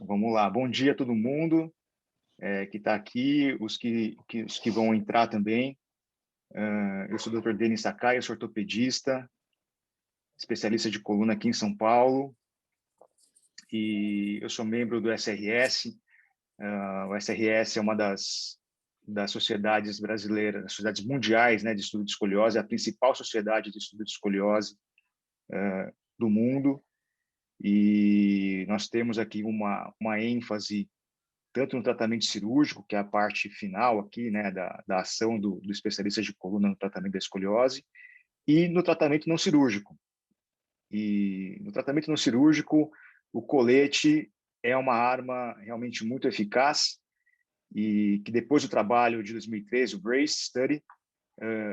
Vamos lá. Bom dia a todo mundo que está aqui, os que vão entrar também. Eu sou o Dr. Denis Sakai, eu sou ortopedista, especialista de coluna aqui em São Paulo, e eu sou membro do SRS. O SRS é uma das sociedades brasileiras, das sociedades mundiais, né, de estudo de escoliose, é a principal sociedade de estudo de escoliose do mundo, e nós temos aqui uma ênfase tanto no tratamento cirúrgico, que é a parte final aqui, né, da ação do especialista de coluna no tratamento da escoliose, e no tratamento não cirúrgico. E no tratamento não cirúrgico, o colete é uma arma realmente muito eficaz, e que depois do trabalho de 2013, o BRACE Study,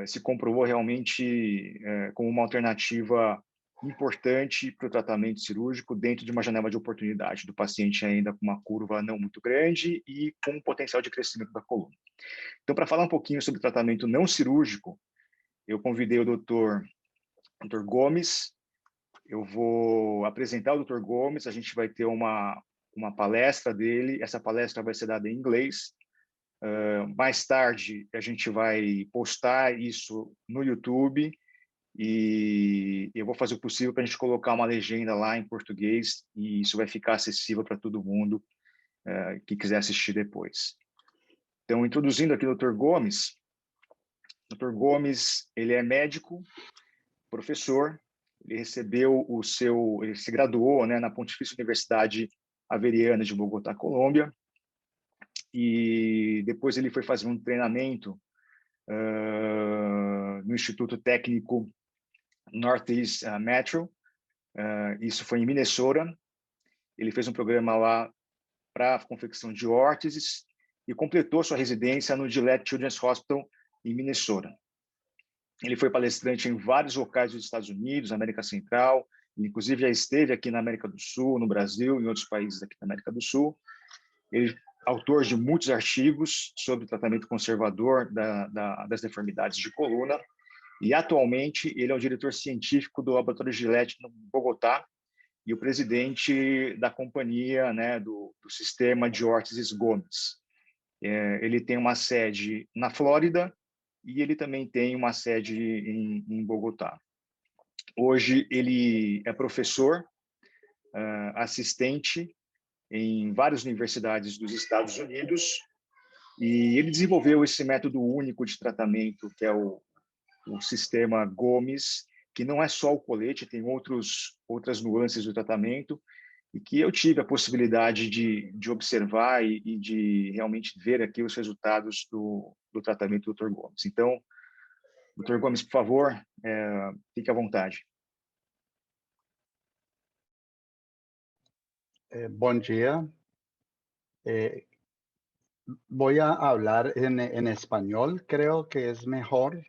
se comprovou realmente como uma alternativa importante para o tratamento cirúrgico dentro de uma janela de oportunidade do paciente ainda com uma curva não muito grande e com um potencial de crescimento da coluna. Então, para falar um pouquinho sobre tratamento não cirúrgico, eu convidei o Dr. Gomes. Eu vou apresentar o Dr. Gomes, a gente vai ter uma palestra dele, essa palestra vai ser dada em inglês. Mais tarde, a gente vai postar isso no YouTube, e eu vou fazer o possível para a gente colocar uma legenda lá em português, e isso vai ficar acessível para todo mundo que quiser assistir depois. Então, introduzindo aqui o Dr. Gomes. Dr. Gomes, ele é médico, professor, ele ele se graduou, né, na Pontifícia Universidade Javeriana de Bogotá, Colômbia, e depois ele foi fazer um treinamento no Instituto Técnico Northeast Metro, isso foi em Minnesota. Ele fez um programa lá para confecção de órteses e completou sua residência no Gillette Children's Hospital em Minnesota. Ele foi palestrante em vários locais dos Estados Unidos, América Central, inclusive já esteve aqui na América do Sul, no Brasil, em outros países aqui da América do Sul. Ele é autor de muitos artigos sobre tratamento conservador das deformidades de coluna, e atualmente ele é o diretor científico do Laboratório Gillette no Bogotá e o presidente da companhia, né, do sistema de órteses Gomes. Ele tem uma sede na Flórida e ele também tem uma sede em Bogotá. Hoje ele é professor, assistente em várias universidades dos Estados Unidos, e ele desenvolveu esse método único de tratamento, que é o sistema Gomes, que não é só o colete, tem outras nuances do tratamento, e que eu tive a possibilidade de observar e de realmente ver aqui os resultados do tratamento do Dr. Gomes. Então, Dr. Gomes, por favor, fique à vontade. Buen día. Voy a hablar en español, creo que es mejor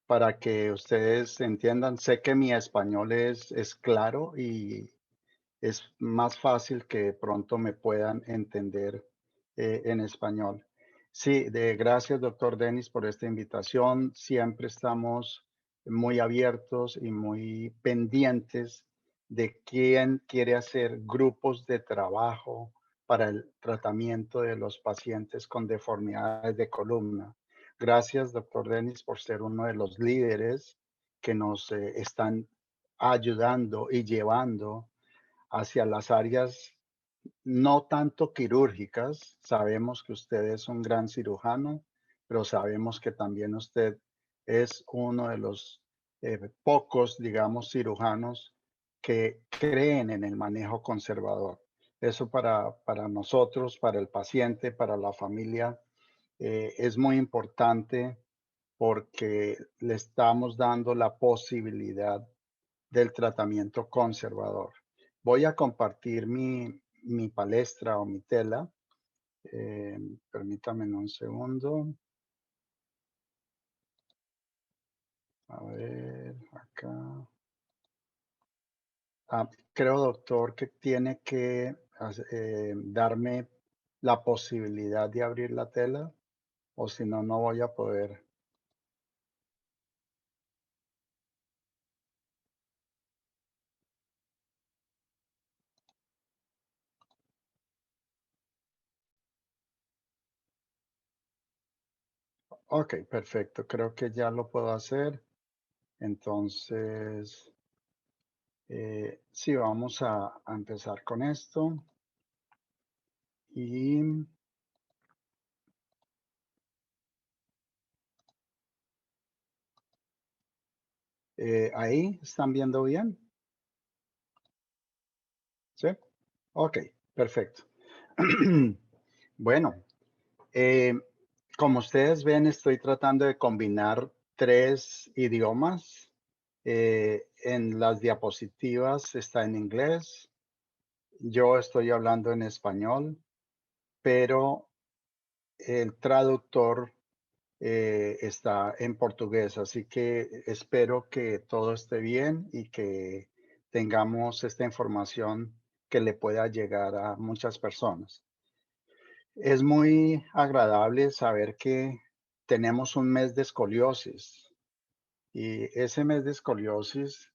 para que ustedes entiendan. Sé que mi español es claro y es más fácil que pronto me puedan entender en español. Sí, gracias, doctor Denis, por esta invitación. Siempre estamos muy abiertos y muy pendientes de quién quiere hacer grupos de trabajo para el tratamiento de los pacientes con deformidades de columna. Gracias, doctor Denis, por ser uno de los líderes que nos están ayudando y llevando hacia las áreas no tanto quirúrgicas. Sabemos que usted es un gran cirujano, pero sabemos que también usted es uno de los pocos, digamos, cirujanos que creen en el manejo conservador. Eso para nosotros, para el paciente, para la familia, es muy importante porque le estamos dando la posibilidad del tratamiento conservador. Voy a compartir mi palestra o mi tela. Permítame un segundo. A ver, acá. Creo, doctor, que tiene que darme la posibilidad de abrir la tela, o si no, no voy a poder. Ok, perfecto. Creo que ya lo puedo hacer. Entonces, sí, vamos a empezar con esto. Y ahí, ¿están viendo bien? ¿Sí? Ok, perfecto. Bueno, eh, como ustedes ven, estoy tratando de combinar 3 idiomas. En las diapositivas está en inglés, yo estoy hablando en español, pero el traductor está en portugués, así que espero que todo esté bien y que tengamos esta información que le pueda llegar a muchas personas. Es muy agradable saber que tenemos un mes de escoliosis y ese mes de escoliosis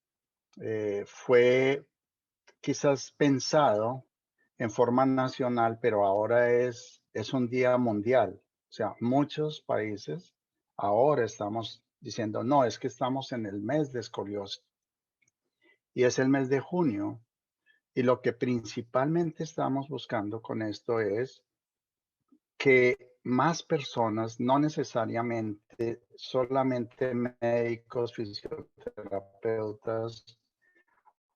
fue quizás pensado en forma nacional, pero ahora es un día mundial. O sea, muchos países ahora estamos diciendo, no, es que estamos en el mes de escoliosis y es el mes de junio. Y lo que principalmente estamos buscando con esto es que más personas, no necesariamente solamente médicos, fisioterapeutas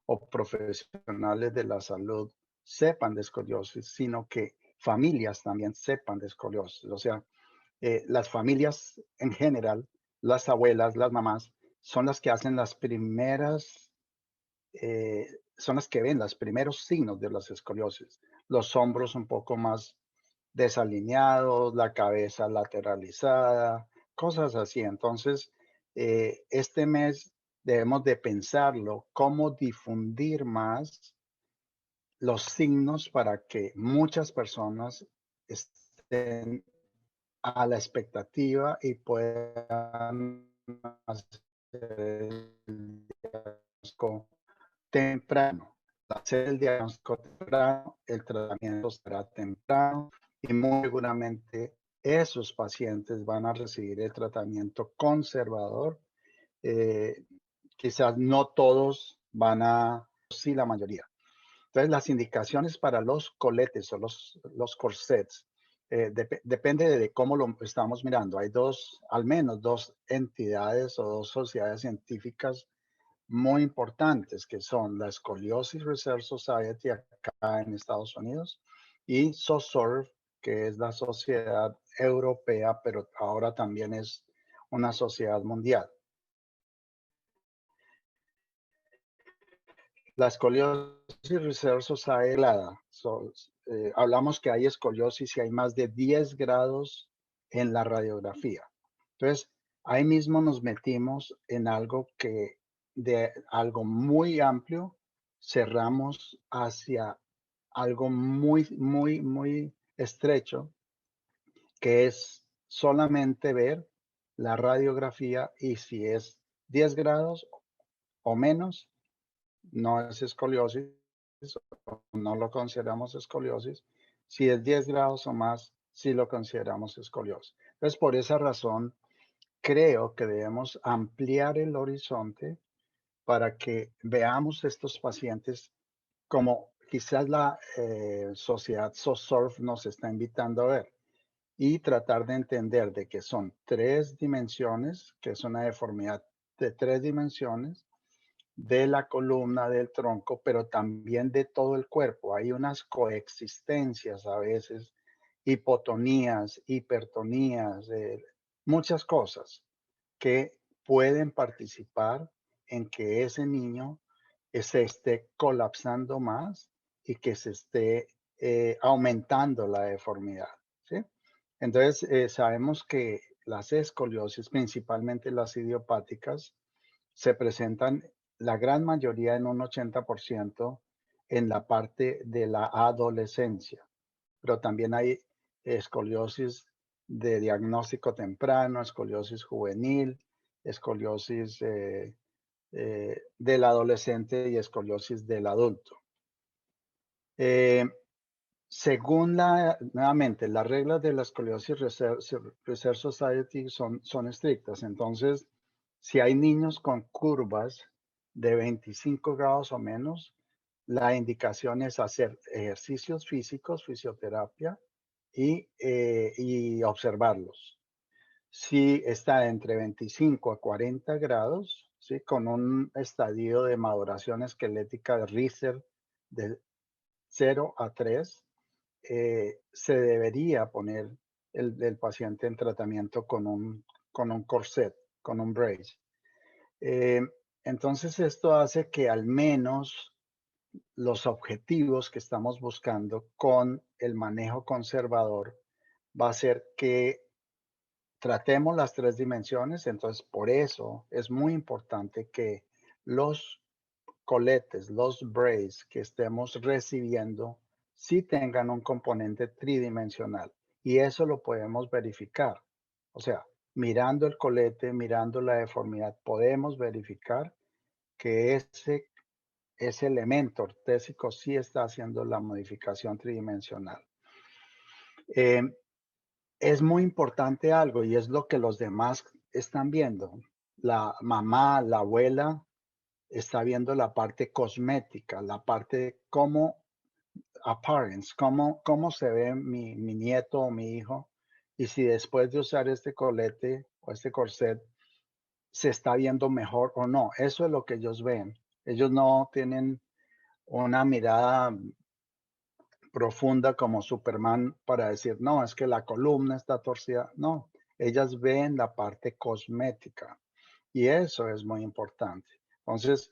o profesionales de la salud sepan de escoliosis, sino que familias también sepan de escoliosis. O sea, las familias en general, las abuelas, las mamás, son las que hacen las primeras, son las que ven los primeros signos de las escoliosis. Los hombros un poco más desalineados, la cabeza lateralizada, cosas así. Entonces, este mes debemos de pensarlo, cómo difundir más los signos para que muchas personas estén a la expectativa y puedan hacer el diagnóstico temprano. Hacer el diagnóstico temprano, el tratamiento será temprano y muy seguramente esos pacientes van a recibir el tratamiento conservador. Eh, Quizás no todos van a, sí, la mayoría. Entonces, las indicaciones para los coletes o los corsets, depende de cómo lo estamos mirando. Hay dos, al menos dos entidades o dos sociedades científicas muy importantes, que son la Scoliosis Research Society acá en Estados Unidos y SOSORV, que es la sociedad europea, pero ahora también es una sociedad mundial. La escoliosis research society, hablamos que hay escoliosis y hay más de 10 grados en la radiografía. Entonces, ahí mismo nos metimos en algo que de algo muy amplio cerramos hacia algo muy estrecho, que es solamente ver la radiografía y si es 10 grados o menos, no es escoliosis, no lo consideramos escoliosis. Si es 10 grados o más, sí lo consideramos escoliosis. Entonces, por esa razón, creo que debemos ampliar el horizonte para que veamos estos pacientes como quizás la sociedad SOSORF nos está invitando a ver y tratar de entender de que son 3 dimensiones, que es una deformidad de 3 dimensiones, de la columna, del tronco, pero también de todo el cuerpo. Hay unas coexistencias a veces, hipotonías, hipertonías, muchas cosas que pueden participar en que ese niño se esté colapsando más y que se esté aumentando la deformidad, ¿sí? Entonces, sabemos que las escoliosis, principalmente las idiopáticas, se presentan la gran mayoría en un 80% en la parte de la adolescencia, pero también hay escoliosis de diagnóstico temprano, escoliosis juvenil, escoliosis del adolescente y escoliosis del adulto. Eh, Según nuevamente, las reglas de la Escoliosis Research Society son estrictas. Entonces, si hay niños con curvas de 25 grados o menos, la indicación es hacer ejercicios físicos, fisioterapia y observarlos. Si está entre 25 a 40 grados, ¿sí? Con un estadio de maduración esquelética de Richter de 0 a 3, se debería poner el paciente en tratamiento con un corset, con un brace. Eh, entonces, esto hace que al menos los objetivos que estamos buscando con el manejo conservador va a ser que tratemos las tres dimensiones. Entonces, por eso es muy importante que los coletes, los braces que estemos recibiendo, sí tengan un componente tridimensional. Y eso lo podemos verificar. O sea, mirando el colete, mirando la deformidad, podemos verificar que ese elemento ortésico sí está haciendo la modificación tridimensional. Eh, es muy importante algo y es lo que los demás están viendo. La mamá, la abuela está viendo la parte cosmética, la parte de cómo appearance, cómo se ve mi nieto o mi hijo, y si después de usar este colete o este corset se está viendo mejor o no. Eso es lo que ellos ven. Ellos no tienen una mirada profunda como Superman para decir, no, es que la columna está torcida. No, ellas ven la parte cosmética y eso es muy importante. Entonces,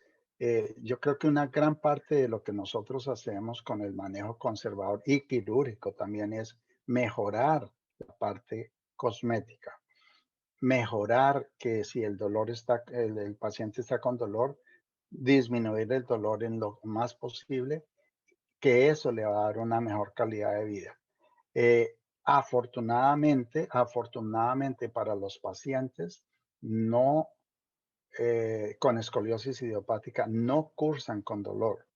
yo creo que una gran parte de lo que nosotros hacemos con el manejo conservador y quirúrgico también es mejorar la parte cosmética, mejorar que si el dolor está, el paciente está con dolor, disminuir el dolor en lo más posible, que eso le va a dar una mejor calidad de vida. Afortunadamente para los pacientes no con escoliosis idiopática no cursan con dolor,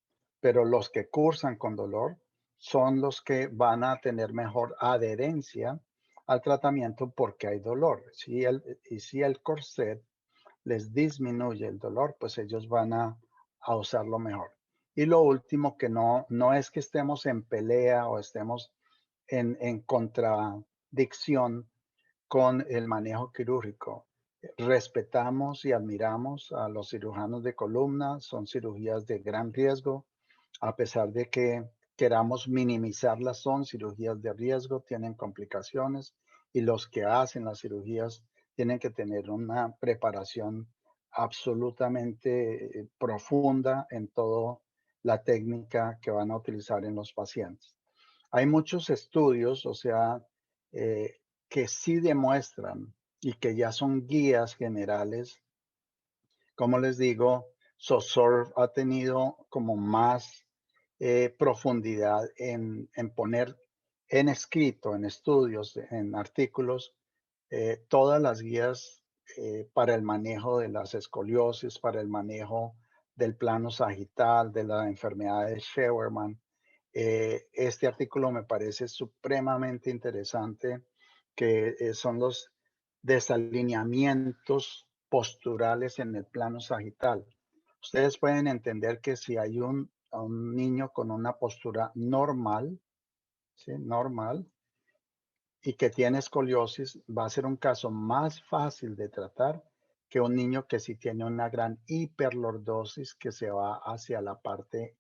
pero los que cursan con dolor son los que van a tener mejor adherencia al tratamiento porque hay dolor. Si el corset les disminuye el dolor, pues ellos van a usarlo mejor. Y lo último, que no es que estemos en pelea o estemos en contradicción con el manejo quirúrgico. Respetamos y admiramos a los cirujanos de columna, son cirugías de gran riesgo, a pesar de que queramos minimizarlas, son cirugías de riesgo, tienen complicaciones y los que hacen las cirugías tienen que tener una preparación absolutamente profunda en toda la técnica que van a utilizar en los pacientes. Hay muchos estudios, o sea, eh, que sí demuestran y que ya son guías generales. Como les digo, SOSORV ha tenido como más profundidad en poner en escrito, en estudios, en artículos, todas las guías para el manejo de las escoliosis, para el manejo del plano sagital, de la enfermedad de Scheuermann. Este artículo me parece supremamente interesante, que son los desalineamientos posturales en el plano sagital. Ustedes pueden entender que si hay un niño con una postura normal, ¿sí? Normal, y que tiene escoliosis, va a ser un caso más fácil de tratar que un niño que sí tiene una gran hiperlordosis que se va hacia la parte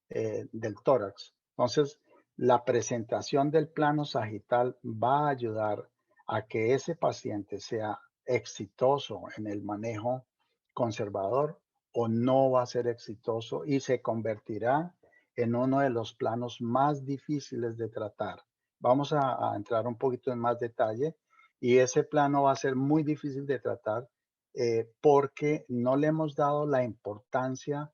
del tórax. Entonces, la presentación del plano sagital va a ayudar a que ese paciente sea exitoso en el manejo conservador o no va a ser exitoso y se convertirá en uno de los planos más difíciles de tratar. Vamos a entrar un poquito en más detalle y ese plano va a ser muy difícil de tratar porque no le hemos dado la importancia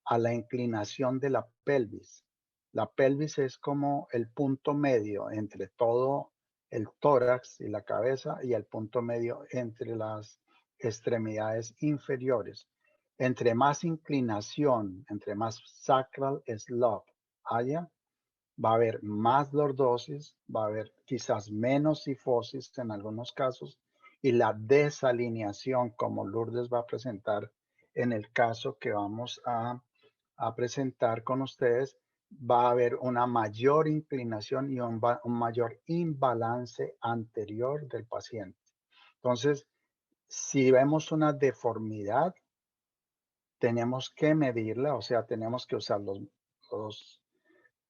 a la inclinación de la pelvis. La pelvis es como el punto medio entre todo el tórax y la cabeza y el punto medio entre las extremidades inferiores. Entre más inclinación, entre más sacral slope haya, va a haber más lordosis, va a haber quizás menos sifosis en algunos casos y la desalineación, como Lourdes va a presentar en el caso que vamos a presentar con ustedes, va a haber una mayor inclinación y un mayor imbalance anterior del paciente. Entonces, si vemos una deformidad, tenemos que medirla, o sea, tenemos que usar los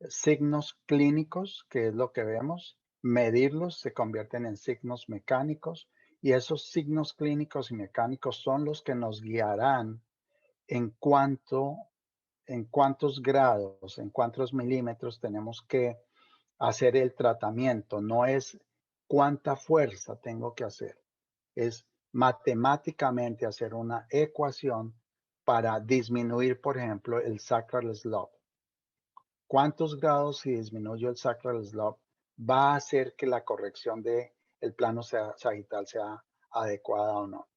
signos clínicos, que es lo que vemos, medirlos, se convierten en signos mecánicos y esos signos clínicos y mecánicos son los que nos guiarán en cuanto, en cuántos grados, en cuántos milímetros tenemos que hacer el tratamiento. No es cuánta fuerza tengo que hacer, es matemáticamente hacer una ecuación para disminuir, por ejemplo, el sacral slope. ¿Cuántos grados si disminuyo el sacral slope va a hacer que la corrección del plano sagital sea adecuada o no?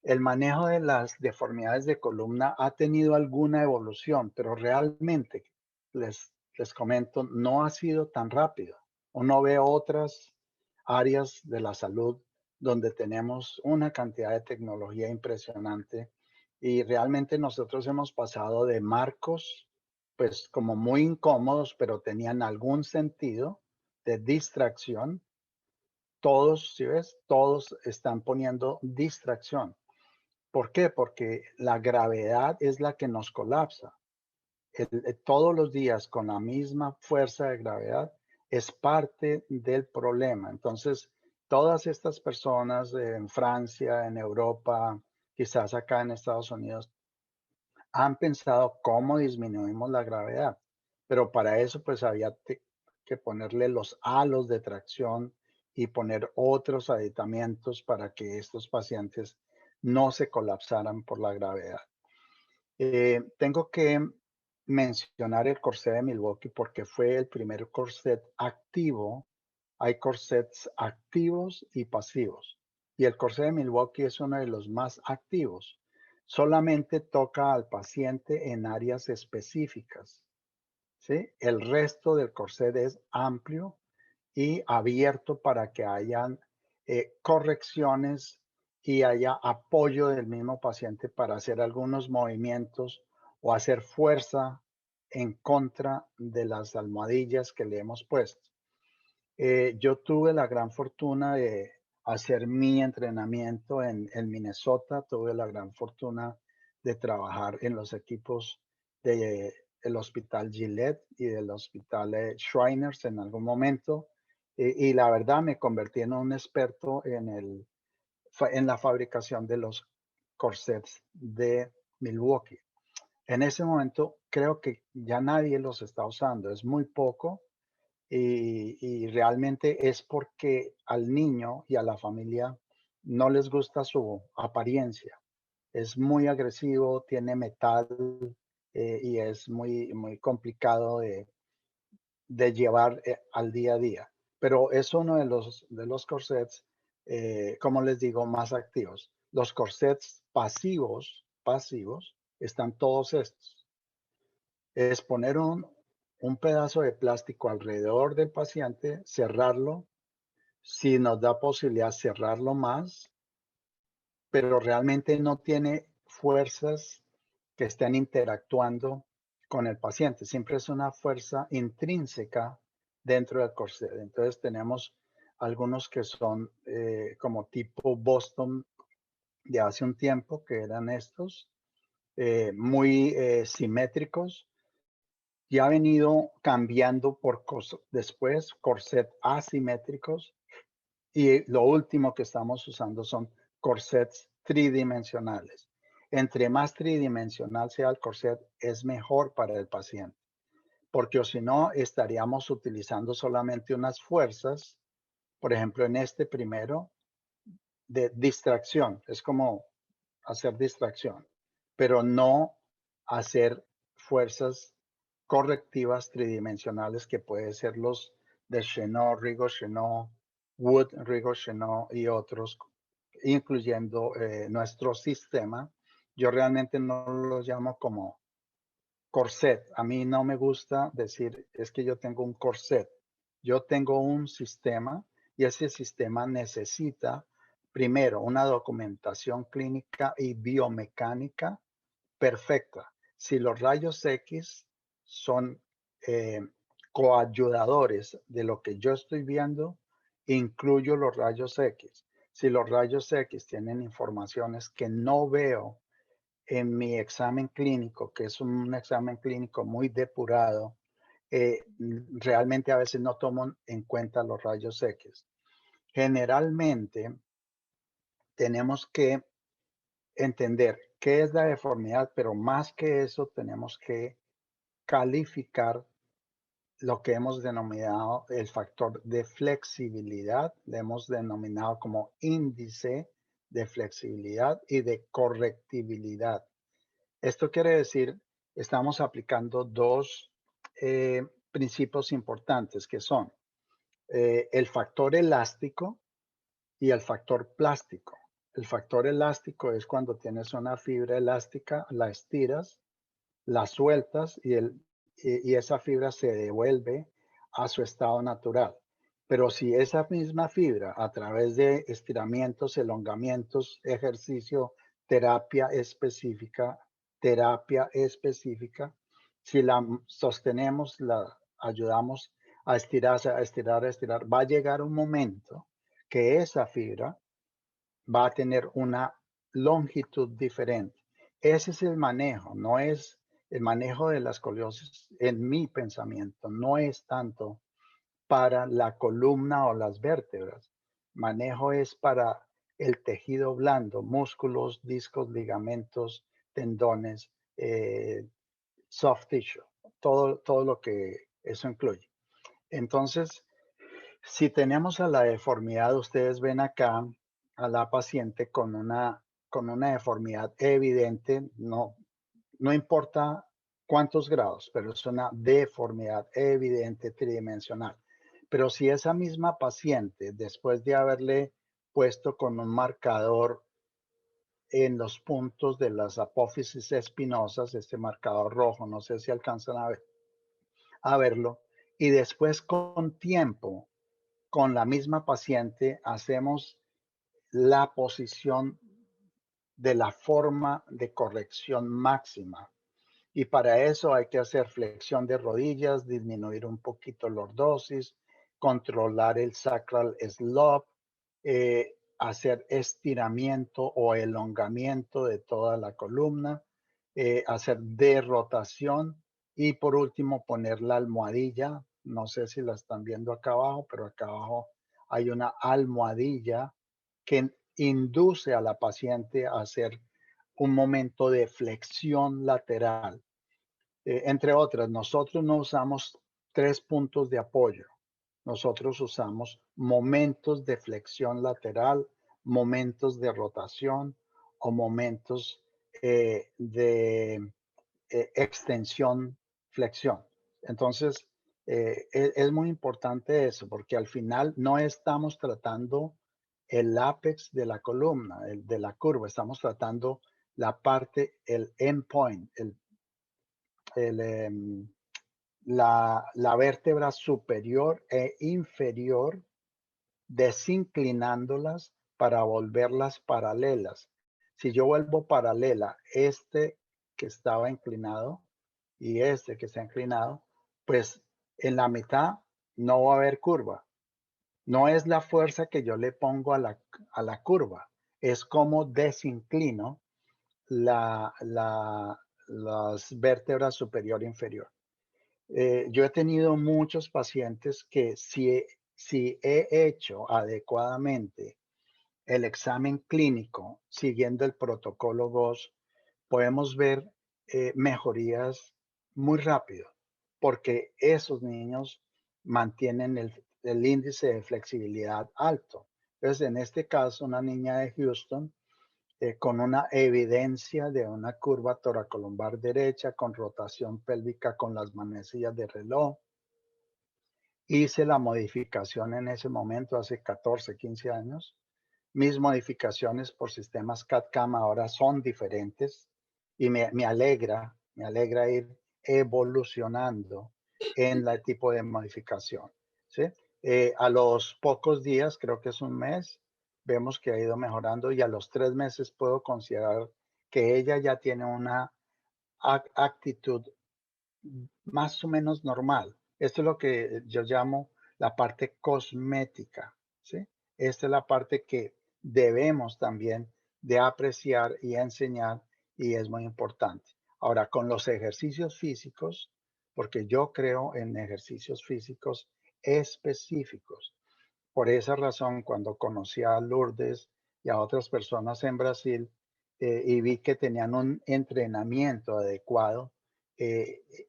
El manejo de las deformidades de columna ha tenido alguna evolución, pero realmente, les comento, no ha sido tan rápido. Uno ve otras áreas de la salud donde tenemos una cantidad de tecnología impresionante y realmente nosotros hemos pasado de marcos, pues como muy incómodos, pero tenían algún sentido de distracción. Todos, si ves, todos están poniendo distracción. ¿Por qué? Porque la gravedad es la que nos colapsa. Todos los días con la misma fuerza de gravedad es parte del problema. Entonces, todas estas personas en Francia, en Europa, quizás acá en Estados Unidos, han pensado cómo disminuimos la gravedad, pero para eso pues había que ponerle los halos de tracción y poner otros aditamentos para que estos pacientes no se colapsaran por la gravedad. Tengo que mencionar el corset de Milwaukee porque fue el primer corset activo. Hay corsets activos y pasivos. Y el corset de Milwaukee es uno de los más activos. Solamente toca al paciente en áreas específicas, ¿sí? El resto del corset es amplio y abierto para que hayan correcciones y haya apoyo del mismo paciente para hacer algunos movimientos o hacer fuerza en contra de las almohadillas que le hemos puesto. Yo tuve la gran fortuna de hacer mi entrenamiento en Minnesota, tuve la gran fortuna de trabajar en los equipos del Hospital Gillette y del Hospital Shriners en algún momento, y la verdad me convertí en un experto en la fabricación de los corsets de Milwaukee. En ese momento creo que ya nadie los está usando, es muy poco y realmente es porque al niño y a la familia no les gusta su apariencia. Es muy agresivo, tiene metal y es muy complicado de llevar al día a día. Pero es uno de los corsets, como les digo, más activos. Los corsets pasivos, están todos estos. Es poner un pedazo de plástico alrededor del paciente, cerrarlo, si nos da posibilidad cerrarlo más, pero realmente no tiene fuerzas que estén interactuando con el paciente. Siempre es una fuerza intrínseca dentro del corset. Entonces tenemos algunos que son como tipo Boston de hace un tiempo, que eran estos, muy simétricos, y ha venido cambiando después corset asimétricos y lo último que estamos usando son corsets tridimensionales. Entre más tridimensional sea el corset, es mejor para el paciente, porque o si no, estaríamos utilizando solamente unas fuerzas, por ejemplo, en este primero, de distracción. Es como hacer distracción, pero no hacer fuerzas correctivas tridimensionales que pueden ser los de Chenot, Rigaud Chenot, Wood, Rigaud Chenot y otros, incluyendo nuestro sistema. Yo realmente no lo llamo como corset. A mí no me gusta decir, es que yo tengo un corset. Yo tengo un sistema y ese sistema necesita primero una documentación clínica y biomecánica perfecta. Si los rayos X son eh, coayudadores de lo que yo estoy viendo, incluyo los rayos X. Si los rayos X tienen informaciones que no veo en mi examen clínico, que es un examen clínico muy depurado, realmente a veces no tomo en cuenta los rayos X. Generalmente tenemos que entender qué es la deformidad, pero más que eso tenemos que calificar lo que hemos denominado el factor de flexibilidad, le hemos denominado como índice de flexibilidad y de correctibilidad. Esto quiere decir, estamos aplicando dos principios importantes que son el factor elástico y el factor plástico. El factor elástico es cuando tienes una fibra elástica, la estiras, la sueltas y esa fibra se devuelve a su estado natural. Pero si esa misma fibra, a través de estiramientos, elongamientos, ejercicio, terapia específica, si la sostenemos, la ayudamos a estirar, a estirar, va a llegar un momento que esa fibra va a tener una longitud diferente. Ese es el manejo, no es el manejo de la escoliosis, en mi pensamiento, no es tanto para la columna o las vértebras. Manejo es para el tejido blando, músculos, discos, ligamentos, tendones, soft tissue, todo lo que eso incluye. Entonces, si tenemos a la deformidad, ustedes ven acá a la paciente con una deformidad evidente, no importa cuántos grados, pero es una deformidad evidente tridimensional. Pero si esa misma paciente, después de haberle puesto con un marcador en los puntos de las apófisis espinosas, este marcador rojo, no sé si alcanzan a verlo, y después con tiempo con la misma paciente hacemos la posición de la forma de corrección máxima. Y para eso hay que hacer flexión de rodillas, disminuir un poquito lordosis, controlar el sacral slope, hacer estiramiento o elongamiento de toda la columna, hacer derrotación y por último poner la almohadilla. No sé si la están viendo acá abajo, pero acá abajo hay una almohadilla que induce a la paciente a hacer un momento de flexión lateral. Entre otras, nosotros no usamos 3 puntos de apoyo. Nosotros usamos momentos de flexión lateral, momentos de rotación o momentos de extensión, flexión. Entonces, es muy importante eso, porque al final no estamos tratando el ápex de la columna, de la curva, estamos tratando la parte, el endpoint, el, la vértebra superior e inferior, desinclinándolas para volverlas paralelas. Si yo vuelvo paralela este que estaba inclinado y este que está inclinado, pues en la mitad no va a haber curva. No es la fuerza que yo le pongo a la curva, es como desinclino las vértebras superior e inferior. Yo he tenido muchos pacientes que si he hecho adecuadamente el examen clínico siguiendo el protocolo GOS, podemos ver mejorías muy rápido, porque esos niños mantienen el índice de flexibilidad alto. Entonces, en este caso, una niña de Houston con una evidencia de una curva toracolumbar derecha con rotación pélvica con las manecillas de reloj. Hice la modificación en ese momento, hace 14, 15 años. Mis modificaciones por sistemas CAD-CAM ahora son diferentes y me alegra ir evolucionando en el tipo de modificación, ¿sí? A los pocos días, creo que es un mes, vemos que ha ido mejorando y a los 3 meses puedo considerar que ella ya tiene una actitud más o menos normal. Esto es lo que yo llamo la parte cosmética, ¿sí? Esta es la parte que debemos también de apreciar y enseñar y es muy importante. Ahora, con los ejercicios físicos, porque yo creo en ejercicios físicos específicos. Por esa razón, cuando conocí a Lourdes y a otras personas en Brasil y vi que tenían un entrenamiento adecuado,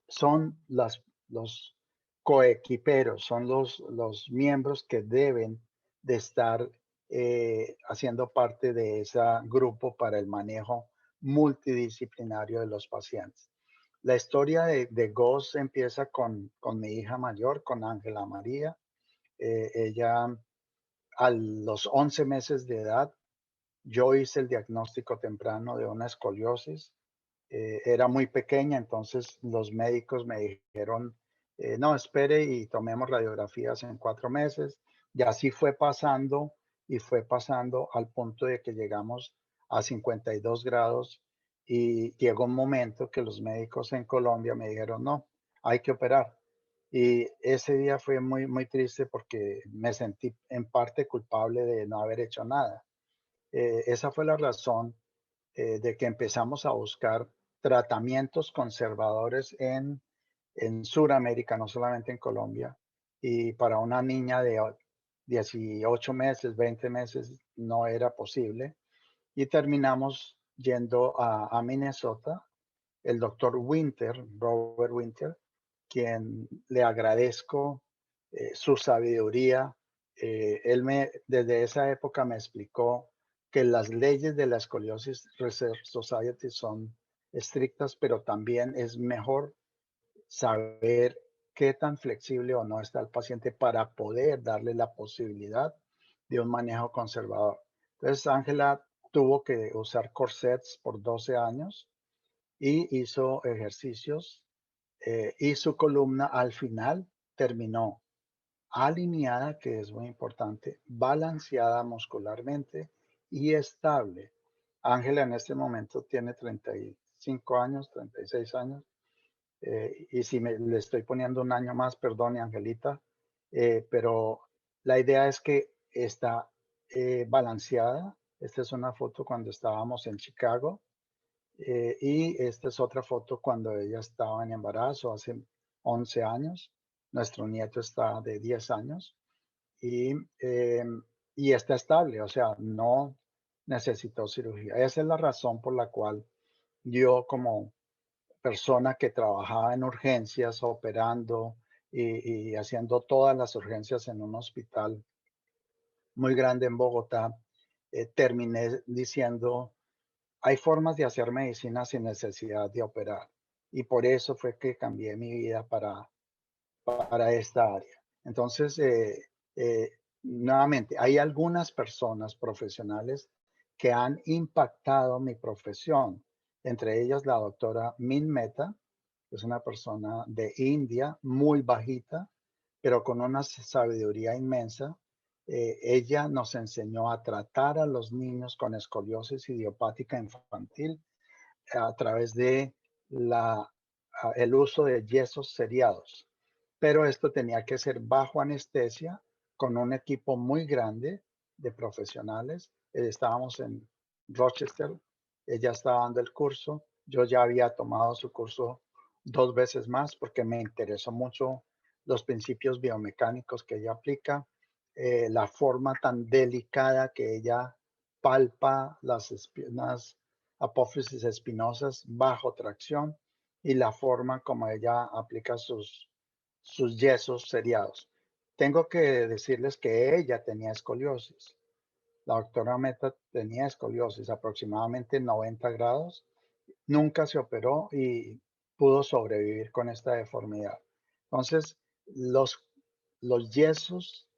son los coequiperos, son los miembros que deben de estar haciendo parte de ese grupo para el manejo multidisciplinario de los pacientes. La historia de GOS empieza con mi hija mayor, con Ángela María. Ella a los 11 meses de edad, yo hice el diagnóstico temprano de una escoliosis. Era muy pequeña, entonces los médicos me dijeron, no, espere y tomemos radiografías en 4 meses. Y así fue pasando al punto de que llegamos a 52 grados y llegó un momento que los médicos en Colombia me dijeron, no, hay que operar. Y ese día fue muy, muy triste porque me sentí en parte culpable de no haber hecho nada. Esa fue la razón de que empezamos a buscar tratamientos conservadores en Sudamérica, no solamente en Colombia. Y para una niña de 18 meses, 20 meses, no era posible. Y terminamos yendo a Minnesota. El doctor Winter, Robert Winter, quien le agradezco su sabiduría. Desde esa época me explicó que las leyes de la Scoliosis Research Society son estrictas, pero también es mejor saber qué tan flexible o no está el paciente para poder darle la posibilidad de un manejo conservador. Entonces, Ángela tuvo que usar corsets por 12 años y hizo ejercicios y su columna al final terminó alineada, que es muy importante, balanceada muscularmente y estable. Ángela en este momento tiene 35 años, 36 años, y si le estoy poniendo un año más, perdone, Angelita, pero la idea es que está balanceada. Esta es una foto cuando estábamos en Chicago. Y esta es otra foto cuando ella estaba en embarazo hace 11 años. Nuestro nieto está de 10 años y, y está estable, o sea, no necesitó cirugía. Esa es la razón por la cual yo como persona que trabajaba en urgencias, operando y haciendo todas las urgencias en un hospital muy grande en Bogotá, terminé diciendo, hay formas de hacer medicina sin necesidad de operar. Y por eso fue que cambié mi vida para esta área. Entonces, eh, nuevamente, hay algunas personas profesionales que han impactado mi profesión, entre ellas la doctora Min Mehta, que es una persona de India, muy bajita, pero con una sabiduría inmensa. Ella nos enseñó a tratar a los niños con escoliosis idiopática infantil a través de el uso de yesos seriados. Pero esto tenía que ser bajo anestesia con un equipo muy grande de profesionales. Estábamos en Rochester, ella estaba dando el curso. Yo ya había tomado su curso 2 veces más porque me interesó mucho los principios biomecánicos que ella aplica, la forma tan delicada que ella palpa las apófisis espinosas bajo tracción y la forma como ella aplica sus yesos seriados. Tengo que decirles que ella tenía escoliosis. La doctora Meta tenía escoliosis, aproximadamente 90 grados. Nunca se operó y pudo sobrevivir con esta deformidad. Entonces, los yesos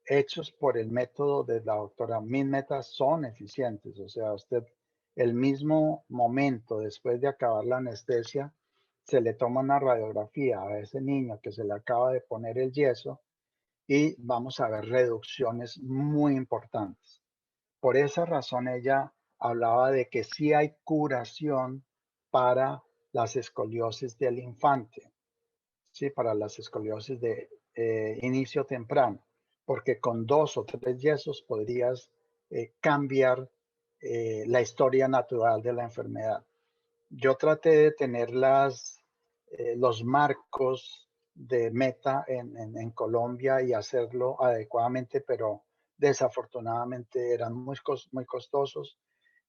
hechos por el método de la doctora Minmeta son eficientes. O sea, usted el mismo momento después de acabar la anestesia se le toma una radiografía a ese niño que se le acaba de poner el yeso y vamos a ver reducciones muy importantes. Por esa razón ella hablaba de que sí hay curación para las escoliosis del infante, ¿sí? Para las escoliosis de inicio temprano, porque con 2 o 3 yesos podrías cambiar la historia natural de la enfermedad. Yo traté de tener los marcos de meta en Colombia y hacerlo adecuadamente, pero desafortunadamente eran muy costosos.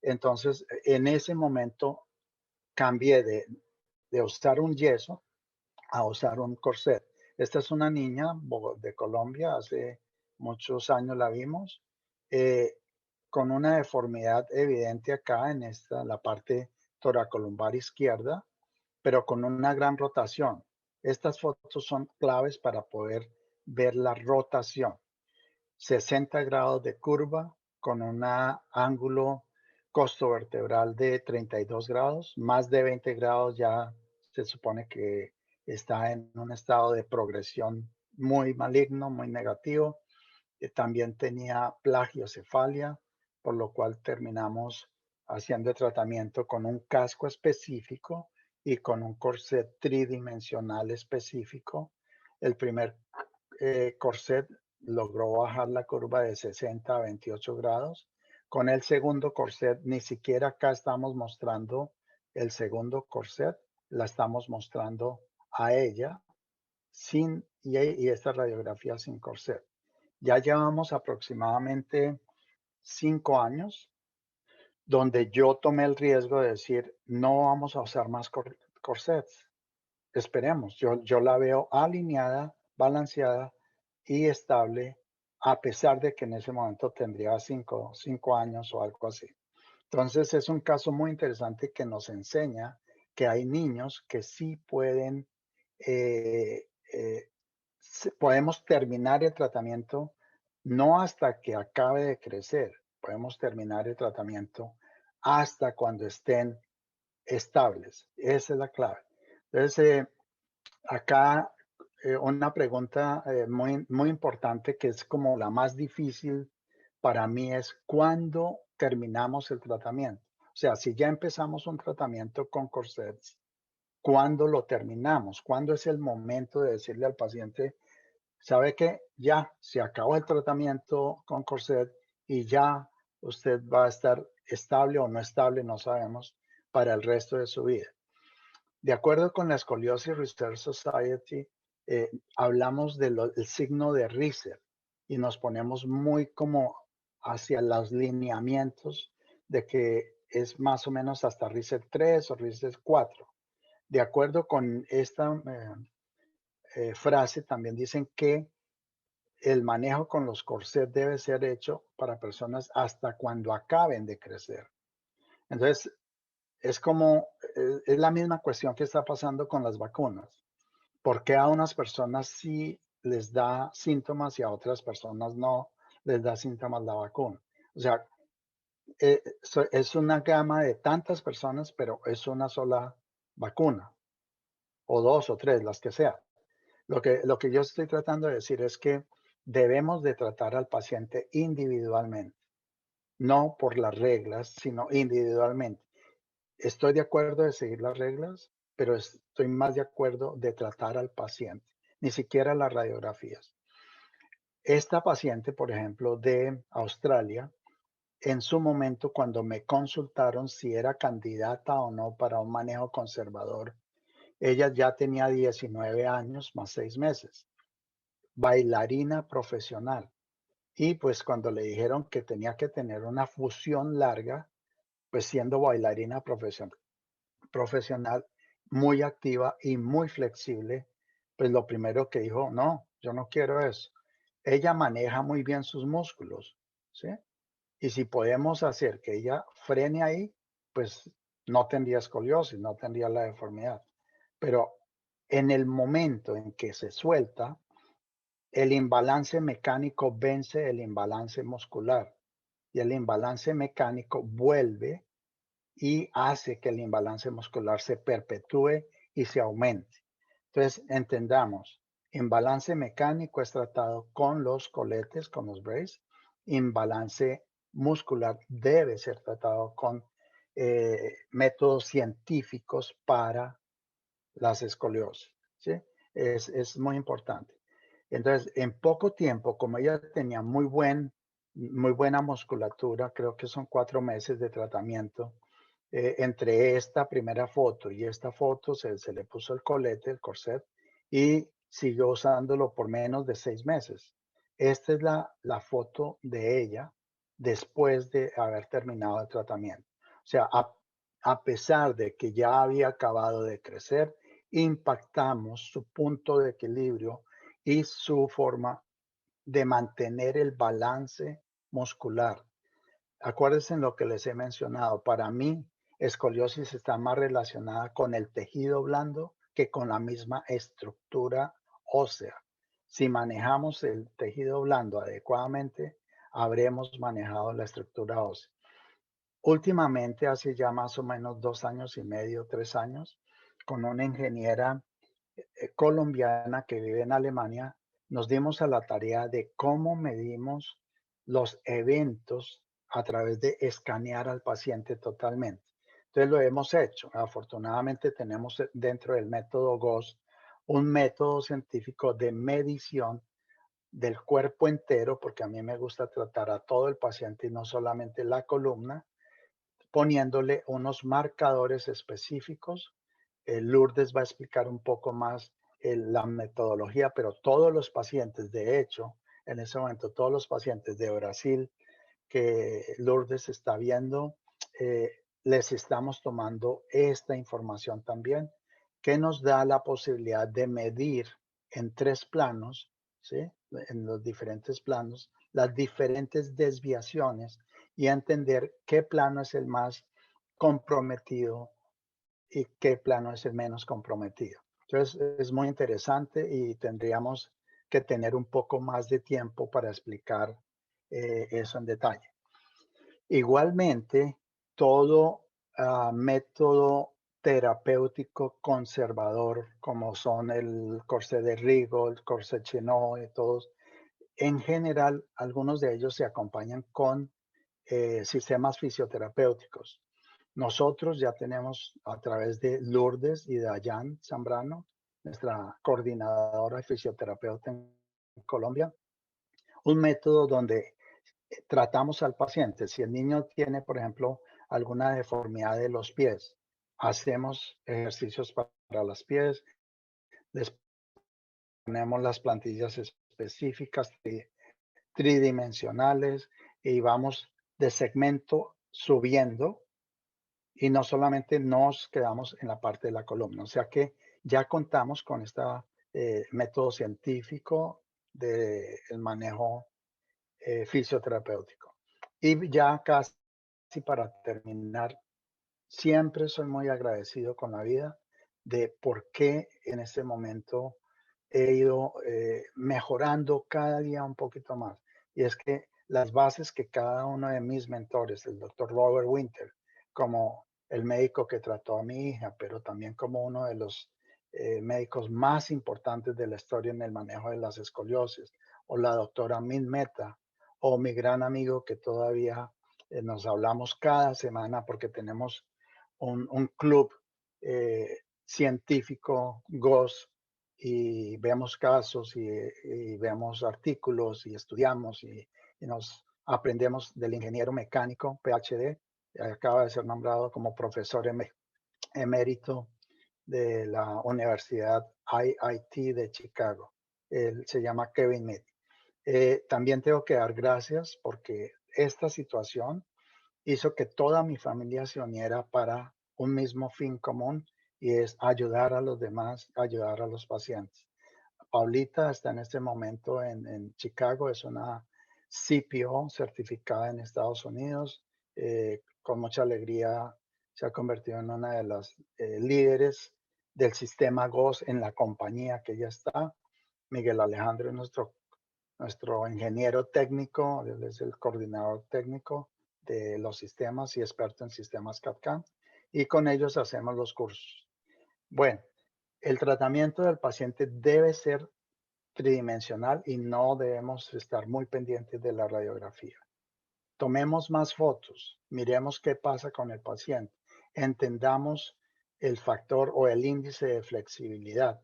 Entonces, en ese momento cambié de usar un yeso a usar un corset. Esta es una niña de Colombia, hace muchos años la vimos, eh, con una deformidad evidente acá en la parte toracolumbar izquierda, pero con una gran rotación. Estas fotos son claves para poder ver la rotación. 60 grados de curva con un ángulo costovertebral de 32 grados, más de 20 grados ya se supone que está en un estado de progresión muy maligno, muy negativo. También tenía plagiocefalia, por lo cual terminamos haciendo el tratamiento con un casco específico y con un corset tridimensional específico. El primer corset logró bajar la curva de 60 a 28 grados. Con el segundo corset, ni siquiera acá estamos mostrando el segundo corset, la estamos mostrando a ella sin y esta radiografía sin corset. Ya llevamos aproximadamente 5 años donde yo tomé el riesgo de decir, no vamos a usar más corsets. Esperemos, yo la veo alineada, balanceada y estable, a pesar de que en ese momento tendría 5 años o algo así. Entonces es un caso muy interesante que nos enseña que hay niños que sí pueden, eh, eh, podemos terminar el tratamiento no hasta que acabe de crecer, podemos terminar el tratamiento hasta cuando estén estables. Esa es la clave. Entonces, acá una pregunta muy importante que es como la más difícil para mí es cuándo terminamos el tratamiento. O sea, si ya empezamos un tratamiento con corsets, ¿cuándo lo terminamos? ¿Cuándo es el momento de decirle al paciente, sabe que ya se acabó el tratamiento con corset y ya usted va a estar estable o no estable, no sabemos, para el resto de su vida? De acuerdo con la Scoliosis Research Society, hablamos del signo de Richter y nos ponemos muy como hacia los lineamientos de que es más o menos hasta Richter 3 o Richter 4. De acuerdo con esta frase, también dicen que el manejo con los corsets debe ser hecho para personas hasta cuando acaben de crecer. Entonces, es como, es la misma cuestión que está pasando con las vacunas. ¿Por qué a unas personas sí les da síntomas y a otras personas no les da síntomas la vacuna? O sea, es una gama de tantas personas, pero es una sola vacuna, o 2 o 3, las que sean. Lo que yo estoy tratando de decir es que debemos de tratar al paciente individualmente, no por las reglas, sino individualmente. Estoy de acuerdo de seguir las reglas, pero estoy más de acuerdo de tratar al paciente, ni siquiera las radiografías. Esta paciente, por ejemplo, de Australia, en su momento, cuando me consultaron si era candidata o no para un manejo conservador, ella ya tenía 19 años más 6 meses, bailarina profesional. Y pues cuando le dijeron que tenía que tener una fusión larga, pues siendo bailarina profesional, muy activa y muy flexible, pues lo primero que dijo, no, yo no quiero eso. Ella maneja muy bien sus músculos, ¿sí? Y si podemos hacer que ella frene ahí, pues no tendría escoliosis, no tendría la deformidad. Pero en el momento en que se suelta, el imbalance mecánico vence el imbalance muscular y el imbalance mecánico vuelve y hace que el imbalance muscular se perpetúe y se aumente. Entonces, entendamos, imbalance mecánico es tratado con los coletes, con los braces. Imbalance muscular debe ser tratado con métodos científicos para las escoliosis, ¿sí? Es muy importante. Entonces, en poco tiempo, como ella tenía muy buena musculatura, creo que son 4 meses de tratamiento, entre esta primera foto y esta foto se le puso el colete, el corset, y siguió usándolo por menos de 6 meses. Esta es la foto de ella después de haber terminado el tratamiento. O sea, a pesar de que ya había acabado de crecer, impactamos su punto de equilibrio y su forma de mantener el balance muscular. Acuérdense en lo que les he mencionado. Para mí, escoliosis está más relacionada con el tejido blando que con la misma estructura ósea. Si manejamos el tejido blando adecuadamente, habremos manejado la estructura ósea. Últimamente, hace ya más o menos 2 años y medio, 3 años, con una ingeniera colombiana que vive en Alemania, nos dimos a la tarea de cómo medimos los eventos a través de escanear al paciente totalmente. Entonces lo hemos hecho. Afortunadamente tenemos dentro del método GOS un método científico de medición del cuerpo entero, porque a mí me gusta tratar a todo el paciente y no solamente la columna, poniéndole unos marcadores específicos. Lourdes va a explicar un poco más la metodología, pero todos los pacientes, de hecho, en ese momento, todos los pacientes de Brasil que Lourdes está viendo, les estamos tomando esta información también, que nos da la posibilidad de medir en 3 planos, ¿sí? En los diferentes planos, las diferentes desviaciones y entender qué plano es el más comprometido y qué plano es el menos comprometido. Entonces, es muy interesante y tendríamos que tener un poco más de tiempo para explicar eso en detalle. Igualmente, todo método terapéutico conservador, como son el corset de Rigo, el corset Chenot y todos, en general, algunos de ellos se acompañan con sistemas fisioterapéuticos. Nosotros ya tenemos a través de Lourdes y de Ayan Zambrano, nuestra coordinadora de fisioterapeuta en Colombia, un método donde tratamos al paciente. Si el niño tiene, por ejemplo, alguna deformidad de los pies, hacemos ejercicios para los pies, les ponemos las plantillas específicas tridimensionales y vamos de segmento subiendo y no solamente nos quedamos en la parte de la columna. O sea que ya contamos con este método científico del manejo fisioterapéutico. Y ya casi para terminar, siempre soy muy agradecido con la vida de por qué en este momento he ido mejorando cada día un poquito más. Y es que las bases que cada uno de mis mentores, el doctor Robert Winter, como el médico que trató a mi hija, pero también como uno de los médicos más importantes de la historia en el manejo de las escoliosis, o la doctora Min Mehta, o mi gran amigo que todavía nos hablamos cada semana porque tenemos un club científico, GOS, y vemos casos y vemos artículos y estudiamos y nos aprendemos del ingeniero mecánico, PhD, acaba de ser nombrado como profesor emérito de la Universidad IIT de Chicago. Él se llama Kevin Mead. También tengo que dar gracias porque esta situación hizo que toda mi familia se uniera para un mismo fin común y es ayudar a los demás, ayudar a los pacientes. Paulita está en este momento en Chicago, es una CPO certificada en Estados Unidos. Con mucha alegría se ha convertido en una de las líderes del sistema GOS en la compañía que ella está. Miguel Alejandro es nuestro ingeniero técnico, él es el coordinador técnico de los sistemas y experto en sistemas CAD/CAM, y con ellos hacemos los cursos. Bueno, el tratamiento del paciente debe ser tridimensional y no debemos estar muy pendientes de la radiografía. Tomemos más fotos, miremos qué pasa con el paciente, entendamos el factor o el índice de flexibilidad.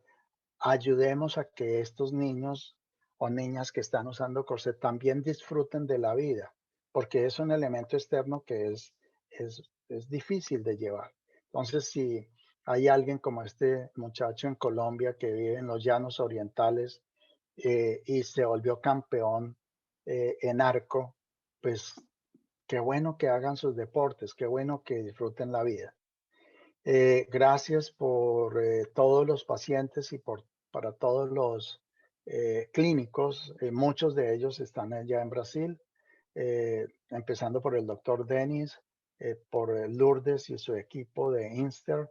Ayudemos a que estos niños o niñas que están usando corset también disfruten de la vida, porque es un elemento externo que es difícil de llevar. Entonces, si hay alguien como este muchacho en Colombia que vive en los llanos orientales y se volvió campeón en arco, pues qué bueno que hagan sus deportes, qué bueno que disfruten la vida. Gracias por todos los pacientes y para todos los clínicos. Muchos de ellos están allá en Brasil, empezando por el doctor Denis, por Lourdes y su equipo de Inster,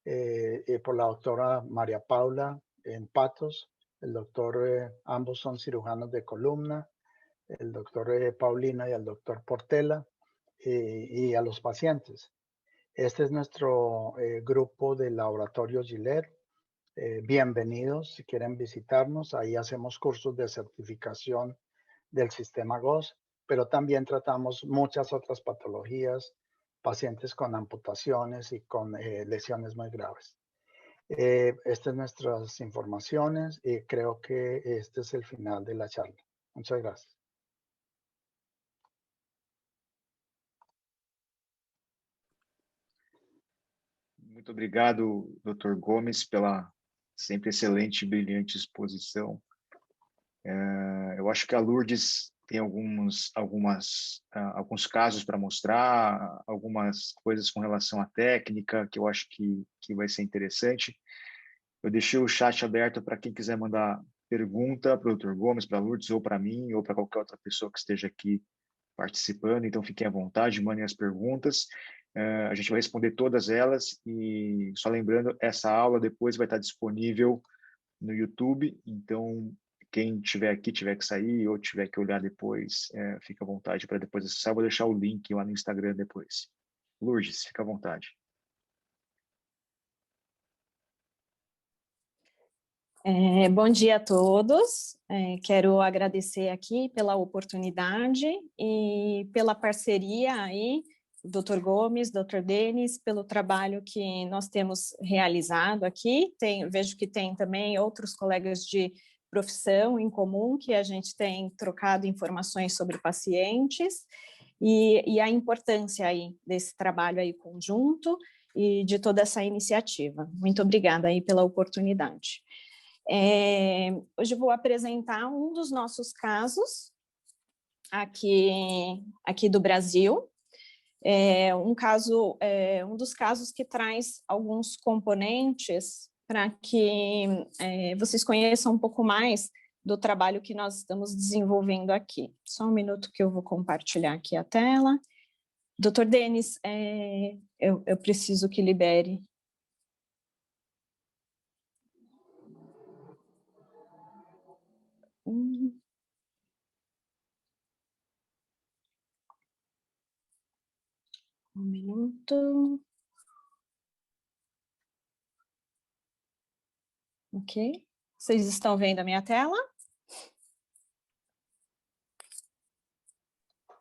y por la doctora María Paula en Patos, el doctor, ambos son cirujanos de columna, el doctor Paulina y el doctor Portela, y a los pacientes. Este es nuestro grupo de laboratorio Gillette. Bienvenidos si quieren visitarnos. Ahí hacemos cursos de certificación del sistema GOS, pero también tratamos muchas otras patologías, pacientes con amputaciones y con lesiones muy graves. Estas son nuestras informaciones y creo que este es el final de la charla. Muchas gracias. Muito obrigado, Dr. Gomes, pela sempre excelente e brilhante exposição. Eu acho que a Lourdes tem alguns casos para mostrar, algumas coisas com relação à técnica, que eu acho que vai ser interessante. Eu deixei o chat aberto para quem quiser mandar pergunta para o Dr. Gomes, para a Lourdes, ou para mim, ou para qualquer outra pessoa que esteja aqui participando. Então, fiquem à vontade, mandem as perguntas. A gente vai responder todas elas e, só lembrando, essa aula depois vai estar disponível no YouTube, então quem tiver aqui, tiver que sair ou tiver que olhar depois, fica à vontade para depois acessar. Eu vou deixar o link lá no Instagram depois. Lourdes, fica à vontade. Bom dia a todos. Quero agradecer aqui pela oportunidade e pela parceria aí, Dr. Gomes, Dr. Denis, pelo trabalho que nós temos realizado aqui. Vejo que tem também outros colegas de profissão em comum, que a gente tem trocado informações sobre pacientes, e a importância aí desse trabalho aí conjunto e de toda essa iniciativa. Muito obrigada aí pela oportunidade. Hoje eu vou apresentar um dos nossos casos aqui do Brasil. Um dos casos que traz alguns componentes para que vocês conheçam um pouco mais do trabalho que nós estamos desenvolvendo aqui. Só um minuto que eu vou compartilhar aqui a tela. Dr. Denis, eu preciso que libere. Um minuto. Ok. Vocês estão vendo a minha tela?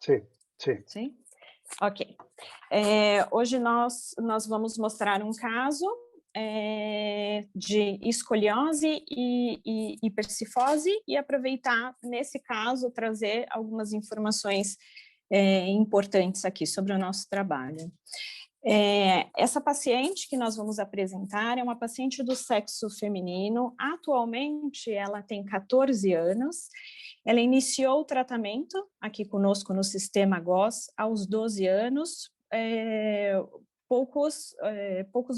Sim, sim. Sim? Ok. Hoje nós vamos mostrar um caso de escoliose e hipercifose e aproveitar, nesse caso, trazer algumas informações importantes aqui sobre o nosso trabalho. Essa paciente que nós vamos apresentar é uma paciente do sexo feminino. Atualmente, ela tem 14 anos. Ela iniciou o tratamento aqui conosco no Sistema GOS aos 12 anos, poucos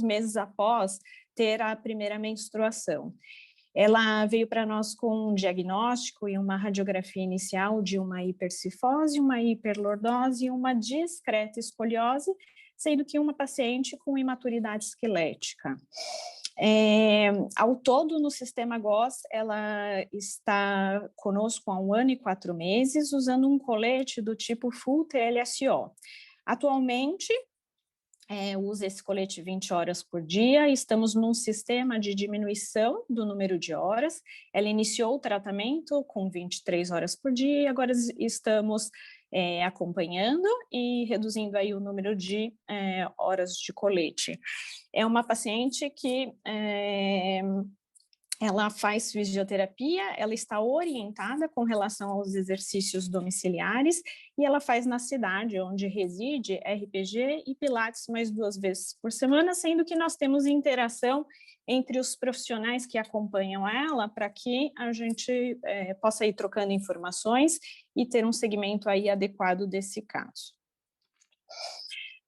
meses após ter a primeira menstruação. Ela veio para nós com um diagnóstico e uma radiografia inicial de uma hipercifose, uma hiperlordose e uma discreta escoliose, sendo que uma paciente com imaturidade esquelética. Ao todo, no Sistema GOS, ela está conosco há 1 ano e 4 meses, usando um colete do tipo Full TLSO. Atualmente, usa esse colete 20 horas por dia. Estamos num sistema de diminuição do número de horas. Ela iniciou o tratamento com 23 horas por dia, e agora estamos acompanhando e reduzindo aí o número de horas de colete. É uma paciente que ela faz fisioterapia, ela está orientada com relação aos exercícios domiciliares e ela faz na cidade onde reside RPG e Pilates mais 2 vezes por semana, sendo que nós temos interação entre os profissionais que acompanham ela para que a gente possa ir trocando informações e ter um segmento aí adequado desse caso.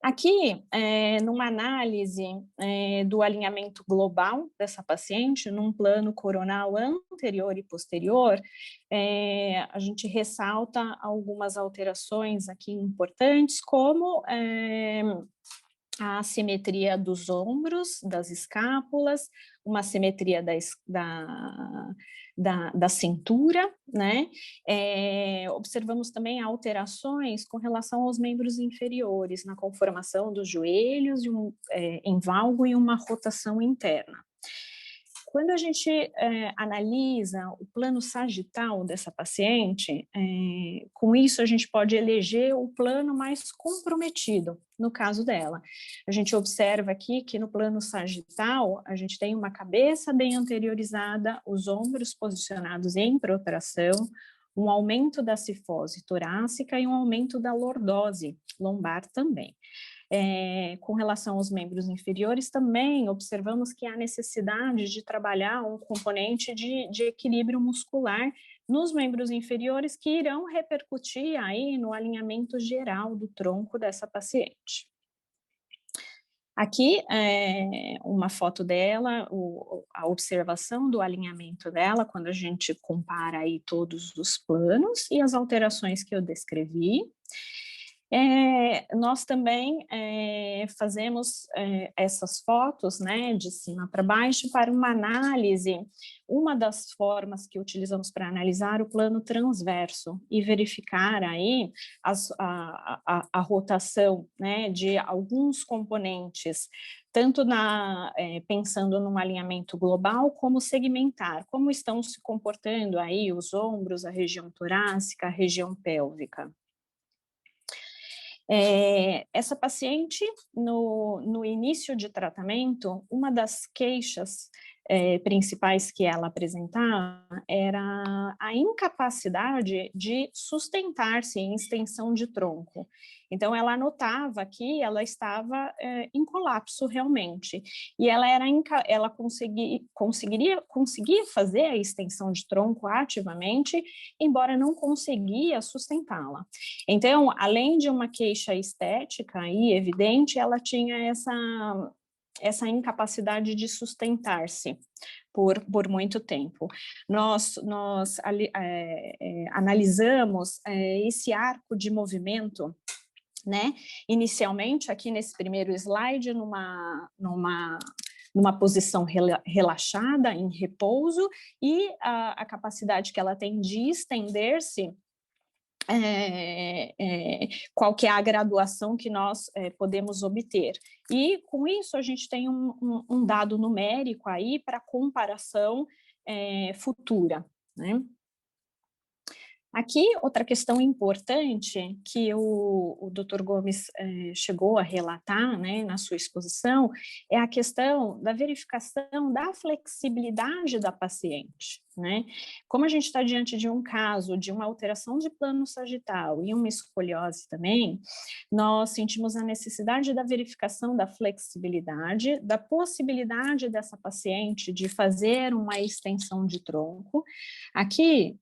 Aqui, numa análise do alinhamento global dessa paciente, num plano coronal anterior e posterior, a gente ressalta algumas alterações aqui importantes, como a assimetria dos ombros, das escápulas, uma assimetria da cintura, né? Observamos também alterações com relação aos membros inferiores, na conformação dos joelhos, em valgo e uma rotação interna. Quando a gente analisa o plano sagital dessa paciente, com isso a gente pode eleger o plano mais comprometido, no caso dela. A gente observa aqui que no plano sagital, a gente tem uma cabeça bem anteriorizada, os ombros posicionados em protração, um aumento da cifose torácica e um aumento da lordose lombar também. Com relação aos membros inferiores, também observamos que há necessidade de trabalhar um componente de equilíbrio muscular nos membros inferiores que irão repercutir aí no alinhamento geral do tronco dessa paciente. Aqui uma foto dela, a observação do alinhamento dela, quando a gente compara aí todos os planos e as alterações que eu descrevi. Nós também fazemos essas fotos, né, de cima para baixo para uma análise, uma das formas que utilizamos para analisar o plano transverso e verificar aí a rotação, né, de alguns componentes, tanto pensando num alinhamento global, como segmentar, como estão se comportando aí os ombros, a região torácica, a região pélvica. Essa paciente, no início de tratamento, uma das queixas principais que ela apresentava era a incapacidade de sustentar-se em extensão de tronco. Então, ela notava que ela estava em colapso realmente, e ela conseguia fazer a extensão de tronco ativamente, embora não conseguia sustentá-la. Então, além de uma queixa estética aí evidente, ela tinha essa incapacidade de sustentar-se por muito tempo. Nós analisamos esse arco de movimento, né? Inicialmente, aqui nesse primeiro slide, numa posição relaxada, em repouso, e a capacidade que ela tem de estender-se, qual que é a graduação que nós podemos obter. E com isso a gente tem um dado numérico aí para comparação futura, né? Aqui, outra questão importante que o Dr. Gomes chegou a relatar, né, na sua exposição, é a questão da verificação da flexibilidade da paciente, né? Como a gente está diante de um caso de uma alteração de plano sagital e uma escoliose também, nós sentimos a necessidade da verificação da flexibilidade, da possibilidade dessa paciente de fazer uma extensão de tronco. Aqui,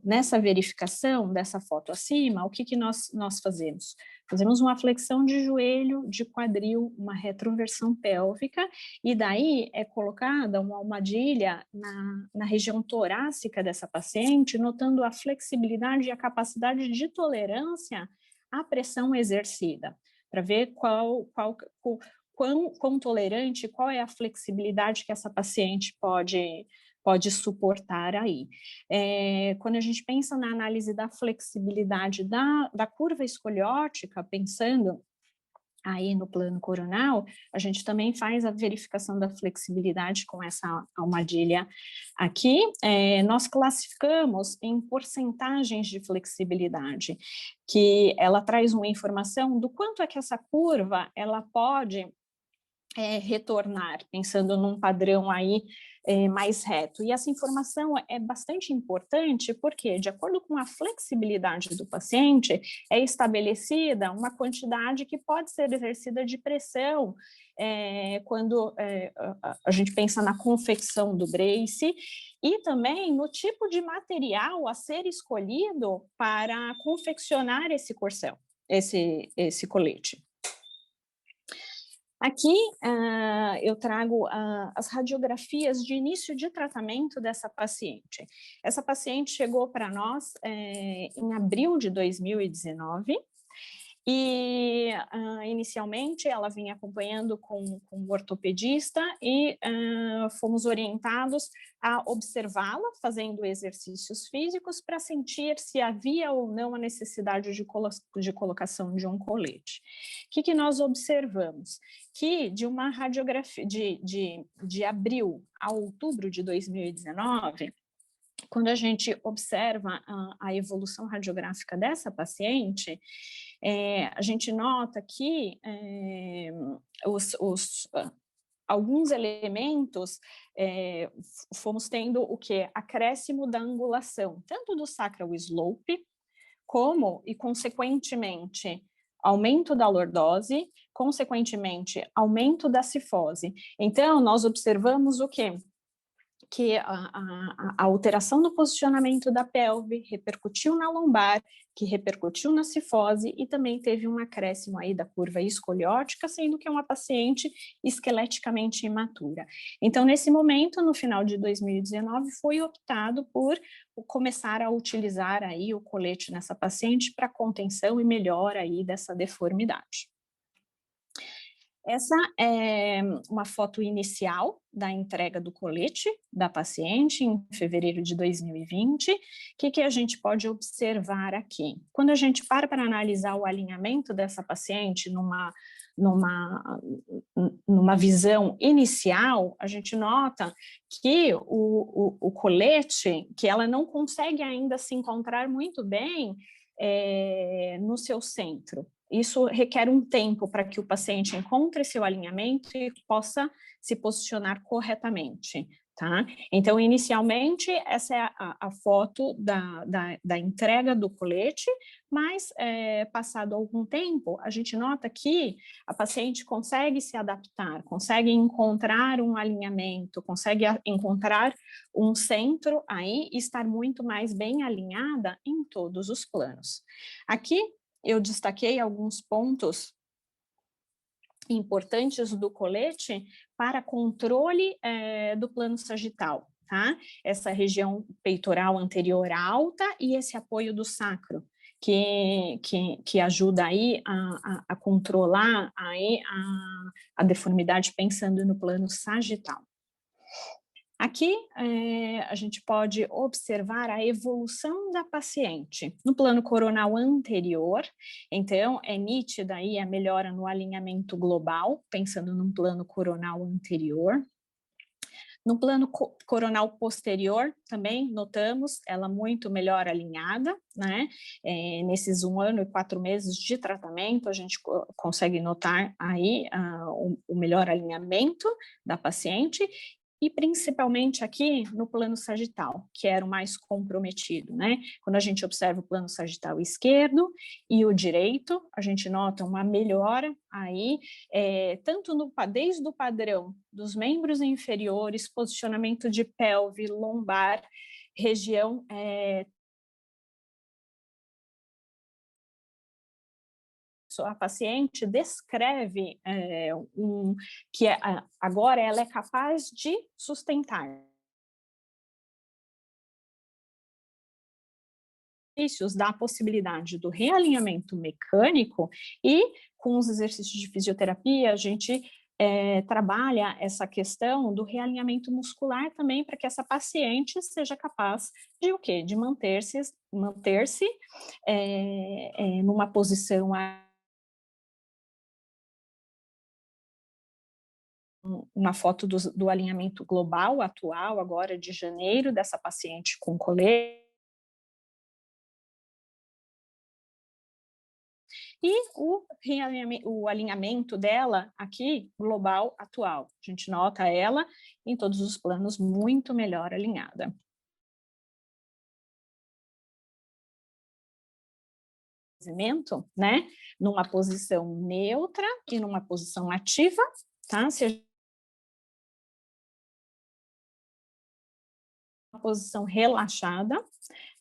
nessa verificação dessa foto acima, o que nós fazemos? Fazemos uma flexão de joelho, de quadril, uma retroversão pélvica, e daí é colocada uma almodilha na região torácica dessa paciente, notando a flexibilidade e a capacidade de tolerância à pressão exercida, para ver quão tolerante, qual é a flexibilidade que essa paciente pode suportar aí. Quando a gente pensa na análise da flexibilidade da curva escoliótica, pensando aí no plano coronal, a gente também faz a verificação da flexibilidade com essa armadilha aqui. Nós classificamos em porcentagens de flexibilidade, que ela traz uma informação do quanto é que essa curva ela pode retornar, pensando num padrão aí mais reto. E essa informação é bastante importante porque, de acordo com a flexibilidade do paciente, é estabelecida uma quantidade que pode ser exercida de pressão quando a gente pensa na confecção do brace e também no tipo de material a ser escolhido para confeccionar esse corcel, esse colete. Aqui eu trago as radiografias de início de tratamento dessa paciente. Essa paciente chegou para nós em abril de 2019 e inicialmente ela vinha acompanhando com o ortopedista e fomos orientados a observá-la fazendo exercícios físicos para sentir se havia ou não a necessidade de colocação de um colete. O que nós observamos? Que de uma radiografia de abril a outubro de 2019, quando a gente observa a evolução radiográfica dessa paciente, a gente nota que alguns elementos fomos tendo o quê? Acréscimo da angulação, tanto do sacral slope, como, e consequentemente, aumento da lordose, consequentemente, aumento da cifose. Então, nós observamos o quê? Que a alteração do posicionamento da pelve repercutiu na lombar, que repercutiu na cifose e também teve um acréscimo aí da curva escoliótica, sendo que é uma paciente esqueleticamente imatura. Então, nesse momento, no final de 2019, foi optado por começar a utilizar aí o colete nessa paciente para contenção e melhora aí dessa deformidade. Essa é uma foto inicial da entrega do colete da paciente em fevereiro de 2020. O que a gente pode observar aqui? Quando a gente para analisar o alinhamento dessa paciente numa visão inicial, a gente nota que o colete, que ela não consegue ainda se encontrar muito bem no seu centro. Isso requer um tempo para que o paciente encontre seu alinhamento e possa se posicionar corretamente, tá? Então, inicialmente, essa é a foto da entrega do colete, mas passado algum tempo, a gente nota que a paciente consegue se adaptar, consegue encontrar um alinhamento, consegue encontrar um centro aí e estar muito mais bem alinhada em todos os planos. Aqui, eu destaquei alguns pontos importantes do colete para controle do plano sagital, tá? Essa região peitoral anterior alta e esse apoio do sacro, que ajuda aí a controlar aí a deformidade pensando no plano sagital. Aqui, a gente pode observar a evolução da paciente. No plano coronal anterior, então, é nítida aí a melhora no alinhamento global, pensando num plano coronal anterior. No plano coronal posterior, também notamos ela muito melhor alinhada, né? Nesses 1 ano e 4 meses de tratamento, a gente consegue notar aí o melhor alinhamento da paciente, e principalmente aqui no plano sagital, que era o mais comprometido, né? Quando a gente observa o plano sagital esquerdo e o direito, a gente nota uma melhora aí, tanto desde o padrão dos membros inferiores, posicionamento de pelve, lombar, região a paciente descreve que agora ela é capaz de sustentar dá a possibilidade do realinhamento mecânico e com os exercícios de fisioterapia a gente trabalha essa questão do realinhamento muscular também para que essa paciente seja capaz de o quê? De manter-se numa posição uma foto do alinhamento global atual, agora de janeiro, dessa paciente com colete. E o alinhamento dela aqui, global, atual. A gente nota ela em todos os planos muito melhor alinhada. Né? Numa posição neutra e numa posição ativa, tá? Se uma posição relaxada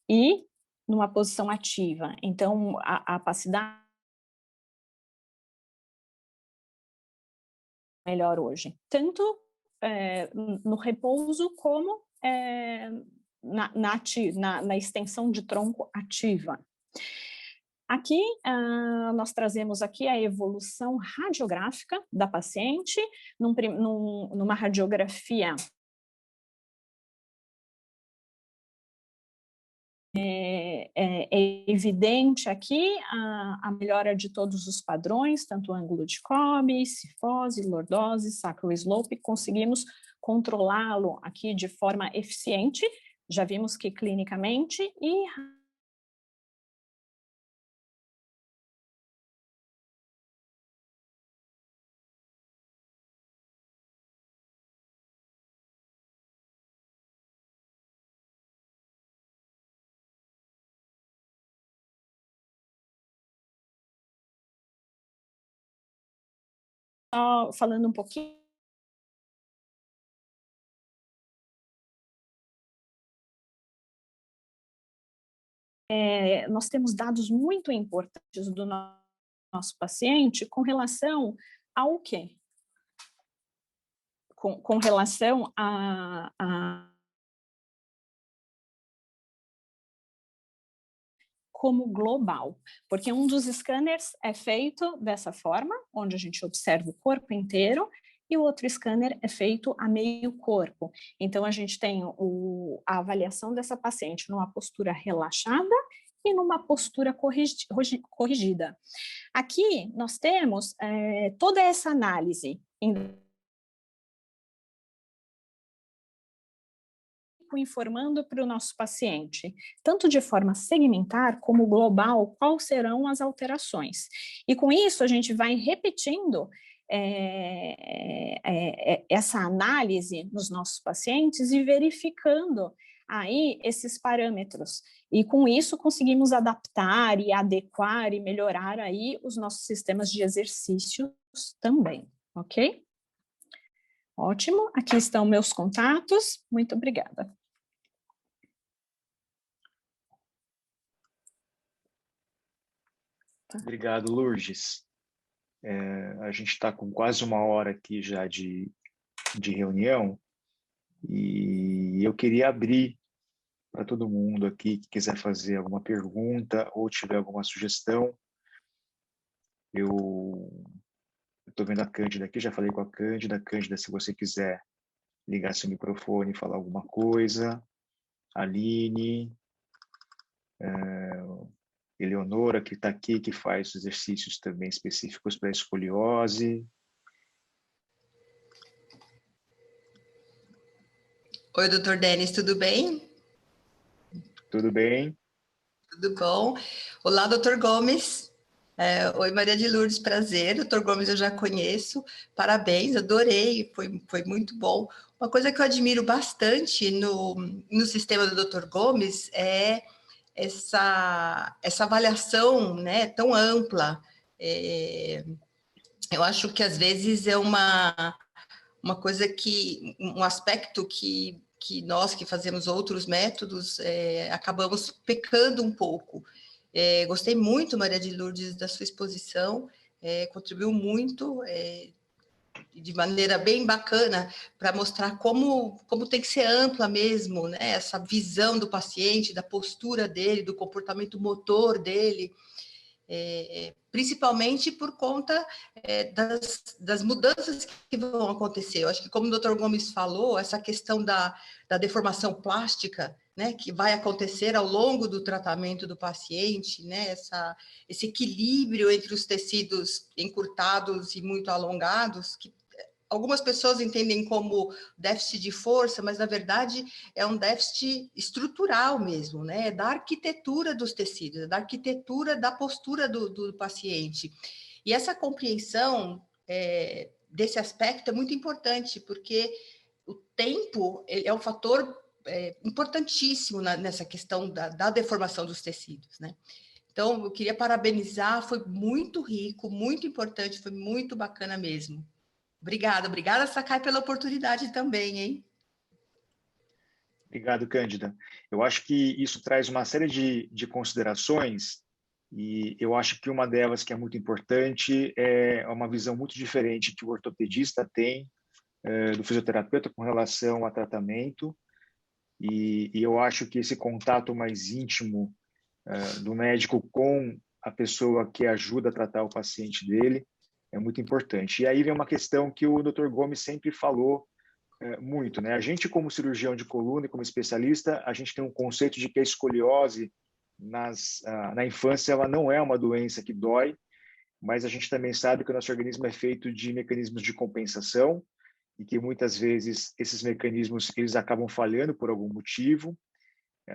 e numa posição ativa. Então, a opacidade melhor hoje, tanto no repouso como na extensão de tronco ativa. Aqui, nós trazemos aqui a evolução radiográfica da paciente, numa radiografia é evidente aqui a melhora de todos os padrões, tanto o ângulo de Cobb, cifose, lordose, sacral slope, conseguimos controlá-lo aqui de forma eficiente, já vimos que clinicamente e falando um pouquinho nós temos dados muito importantes do nosso paciente com relação ao quê? Com relação como global, porque um dos scanners é feito dessa forma, onde a gente observa o corpo inteiro, e o outro scanner é feito a meio corpo. Então, a gente tem a avaliação dessa paciente numa postura relaxada e numa postura corrigida. Aqui, nós temos toda essa análise informando para o nosso paciente, tanto de forma segmentar como global, quais serão as alterações. E com isso, a gente vai repetindo essa análise nos nossos pacientes e verificando aí esses parâmetros. E com isso, conseguimos adaptar e adequar e melhorar aí os nossos sistemas de exercícios também, ok? Ótimo, aqui estão meus contatos, muito obrigada. Obrigado, Lourdes. A gente está com quase uma hora aqui já de reunião e eu queria abrir para todo mundo aqui que quiser fazer alguma pergunta ou tiver alguma sugestão. Eu estou vendo a Cândida aqui, já falei com a Cândida. Cândida, se você quiser ligar seu microfone e falar alguma coisa. Aline, Eleonora, que está aqui, que faz exercícios também específicos para escoliose. Oi, doutor Denis, tudo bem? Tudo bem? Tudo bom. Olá, doutor Gomes. Oi, Maria de Lourdes, prazer. Doutor Gomes eu já conheço. Parabéns, adorei, foi muito bom. Uma coisa que eu admiro bastante no sistema do doutor Gomes é essa avaliação, né, tão ampla. Eu acho que às vezes é uma coisa um aspecto que nós que fazemos outros métodos acabamos pecando um pouco. Gostei muito, Maria de Lourdes, da sua exposição, contribuiu muito, de maneira bem bacana, para mostrar como tem que ser ampla mesmo, né? Essa visão do paciente, da postura dele, do comportamento motor dele, principalmente por conta das mudanças que vão acontecer. Eu acho que, como o Dr. Gomes falou, essa questão da deformação plástica, né, que vai acontecer ao longo do tratamento do paciente, né, esse equilíbrio entre os tecidos encurtados e muito alongados, que algumas pessoas entendem como déficit de força, mas na verdade é um déficit estrutural mesmo, né? Da arquitetura dos tecidos, da arquitetura da postura do paciente. E essa compreensão desse aspecto é muito importante, porque o tempo é um fator importantíssimo nessa questão da deformação dos tecidos, né? Então, eu queria parabenizar, foi muito rico, muito importante, foi muito bacana mesmo. Obrigada, Sakai, pela oportunidade também, hein? Obrigado, Cândida. Eu acho que isso traz uma série de considerações e eu acho que uma delas que é muito importante é uma visão muito diferente que o ortopedista tem do fisioterapeuta com relação a tratamento e eu acho que esse contato mais íntimo do médico com a pessoa que ajuda a tratar o paciente dele é muito importante. E aí vem uma questão que o Dr. Gomes sempre falou muito, né? A gente, como cirurgião de coluna e como especialista, a gente tem um conceito de que a escoliose na infância ela não é uma doença que dói, mas a gente também sabe que o nosso organismo é feito de mecanismos de compensação e que muitas vezes esses mecanismos eles acabam falhando por algum motivo.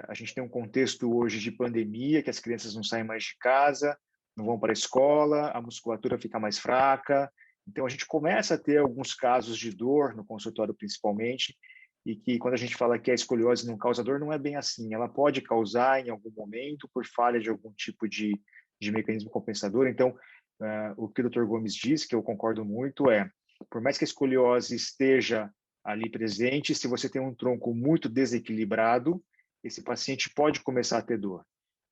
A gente tem um contexto hoje de pandemia, que as crianças não saem mais de casa, não vão para a escola, a musculatura fica mais fraca. Então, a gente começa a ter alguns casos de dor no consultório, principalmente, e que quando a gente fala que a escoliose não causa dor, não é bem assim. Ela pode causar em algum momento por falha de algum tipo de mecanismo compensador. Então, o que o Dr. Gomes diz, que eu concordo muito, por mais que a escoliose esteja ali presente, se você tem um tronco muito desequilibrado, esse paciente pode começar a ter dor.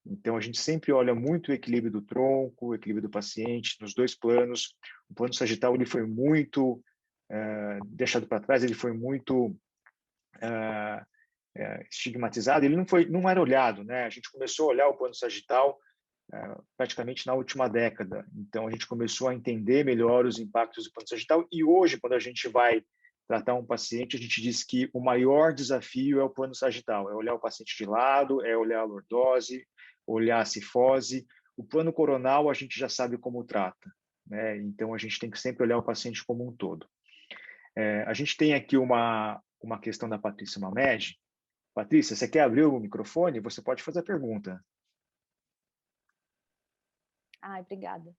Então, a gente sempre olha muito o equilíbrio do tronco, o equilíbrio do paciente, nos dois planos. O plano sagital ele foi muito deixado para trás, ele foi muito estigmatizado, ele não era olhado, né? A gente começou a olhar o plano sagital praticamente na última década. Então, a gente começou a entender melhor os impactos do plano sagital e hoje, quando a gente vai tratar um paciente, a gente diz que o maior desafio é o plano sagital, é olhar o paciente de lado, é olhar a lordose, olhar a cifose. O plano coronal a gente já sabe como trata, né? Então a gente tem que sempre olhar o paciente como um todo. A gente tem aqui uma questão da Patrícia Mamed. Patrícia, você quer abrir o microfone? Você pode fazer a pergunta. Obrigada.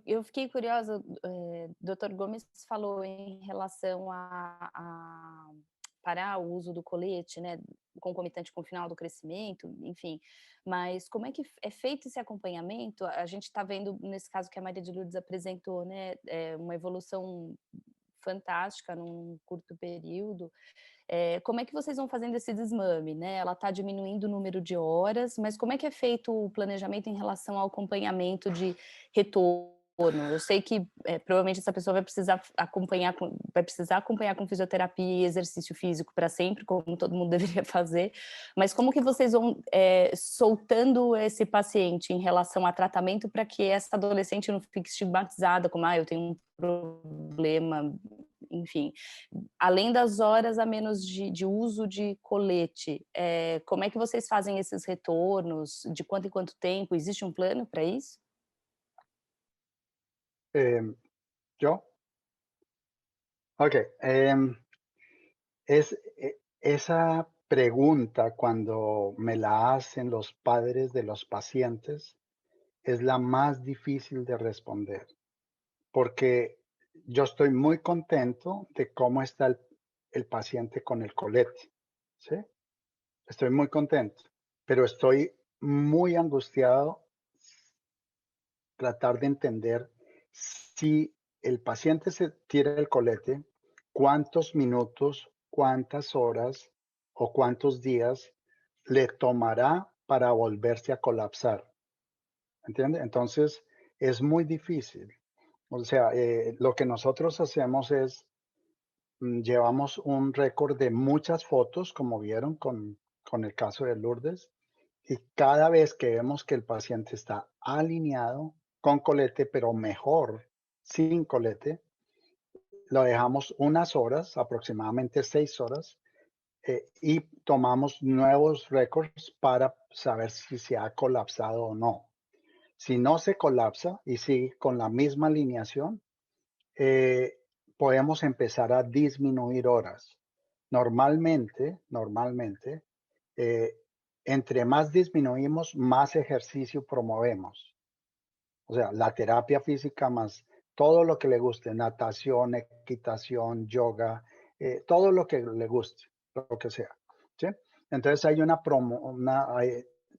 Eu fiquei curiosa, Dr. Gomes falou em relação a parar o uso do colete, né, concomitante com o final do crescimento, enfim, mas como é que é feito esse acompanhamento? A gente está vendo, nesse caso que a Maria de Lourdes apresentou, né, uma evolução fantástica num curto período. Como é que vocês vão fazendo esse desmame, né? Ela está diminuindo o número de horas, mas como é que é feito o planejamento em relação ao acompanhamento de retorno? Eu sei que provavelmente essa pessoa vai precisar acompanhar com fisioterapia e exercício físico para sempre, como todo mundo deveria fazer, mas como que vocês vão soltando esse paciente em relação a tratamento para que essa adolescente não fique estigmatizada como, eu tenho um problema, enfim, além das horas a menos de uso de colete, como é que vocês fazem esses retornos? De quanto em quanto tempo? Existe um plano para isso? ¿Yo? Ok. Esa pregunta, cuando me la hacen los padres de los pacientes, es la más difícil de responder, porque yo estoy muy contento de cómo está el paciente con el colete, ¿sí? Estoy muy contento, pero estoy muy angustiado tratar de entender si el paciente se tira el colete, cuántos minutos, cuántas horas o cuántos días le tomará para volverse a colapsar. ¿Entiende? Entonces, es muy difícil. O sea, lo que nosotros hacemos es, llevamos un récord de muchas fotos, como vieron con el caso de Lourdes, y cada vez que vemos que el paciente está alineado con colete, pero mejor sin colete, lo dejamos unas horas, aproximadamente 6 horas, y tomamos nuevos récords para saber si se ha colapsado o no. Si no se colapsa y sigue con la misma alineación, podemos empezar a disminuir horas. Normalmente, entre más disminuimos, más ejercicio promovemos. O sea, la terapia física más todo lo que le guste, natación, equitación, yoga, todo lo que le guste, lo que sea. ¿Sí? Entonces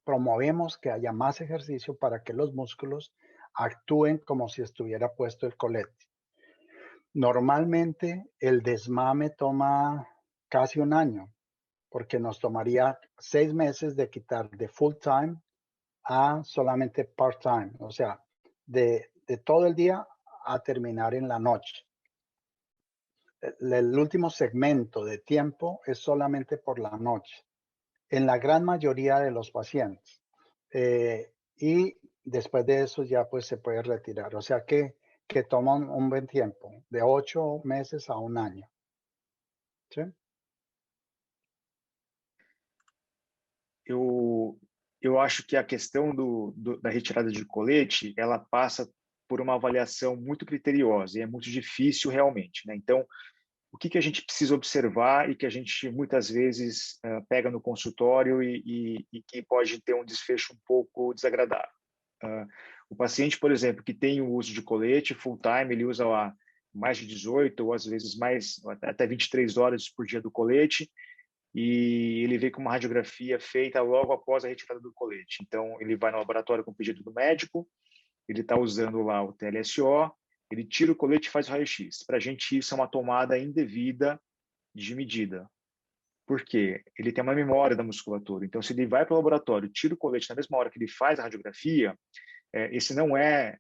promovemos que haya más ejercicio para que los músculos actúen como si estuviera puesto el colete. Normalmente el desmame toma casi un año, porque nos tomaría 6 meses de quitar de full time a solamente part time, o sea, de todo el día a terminar en la noche. El último segmento de tiempo es solamente por la noche, en la gran mayoría de los pacientes. Y después de eso ya pues se puede retirar, o sea que toma un buen tiempo, de 8 meses a un año. ¿Sí? Eu acho que a questão da retirada de colete, ela passa por uma avaliação muito criteriosa e é muito difícil realmente, né? Então, o que a gente precisa observar e que a gente muitas vezes pega no consultório e que pode ter um desfecho um pouco desagradável. O paciente, por exemplo, que tem o uso de colete full time, ele usa lá mais de 18 ou às vezes mais, até 23 horas por dia do colete, e ele vem com uma radiografia feita logo após a retirada do colete. Então, ele vai no laboratório com o pedido do médico, ele está usando lá o TLSO, ele tira o colete e faz o raio-x. Para a gente, isso é uma tomada indevida de medida. Por quê? Ele tem uma memória da musculatura. Então, se ele vai para o laboratório, tira o colete na mesma hora que ele faz a radiografia, esse não é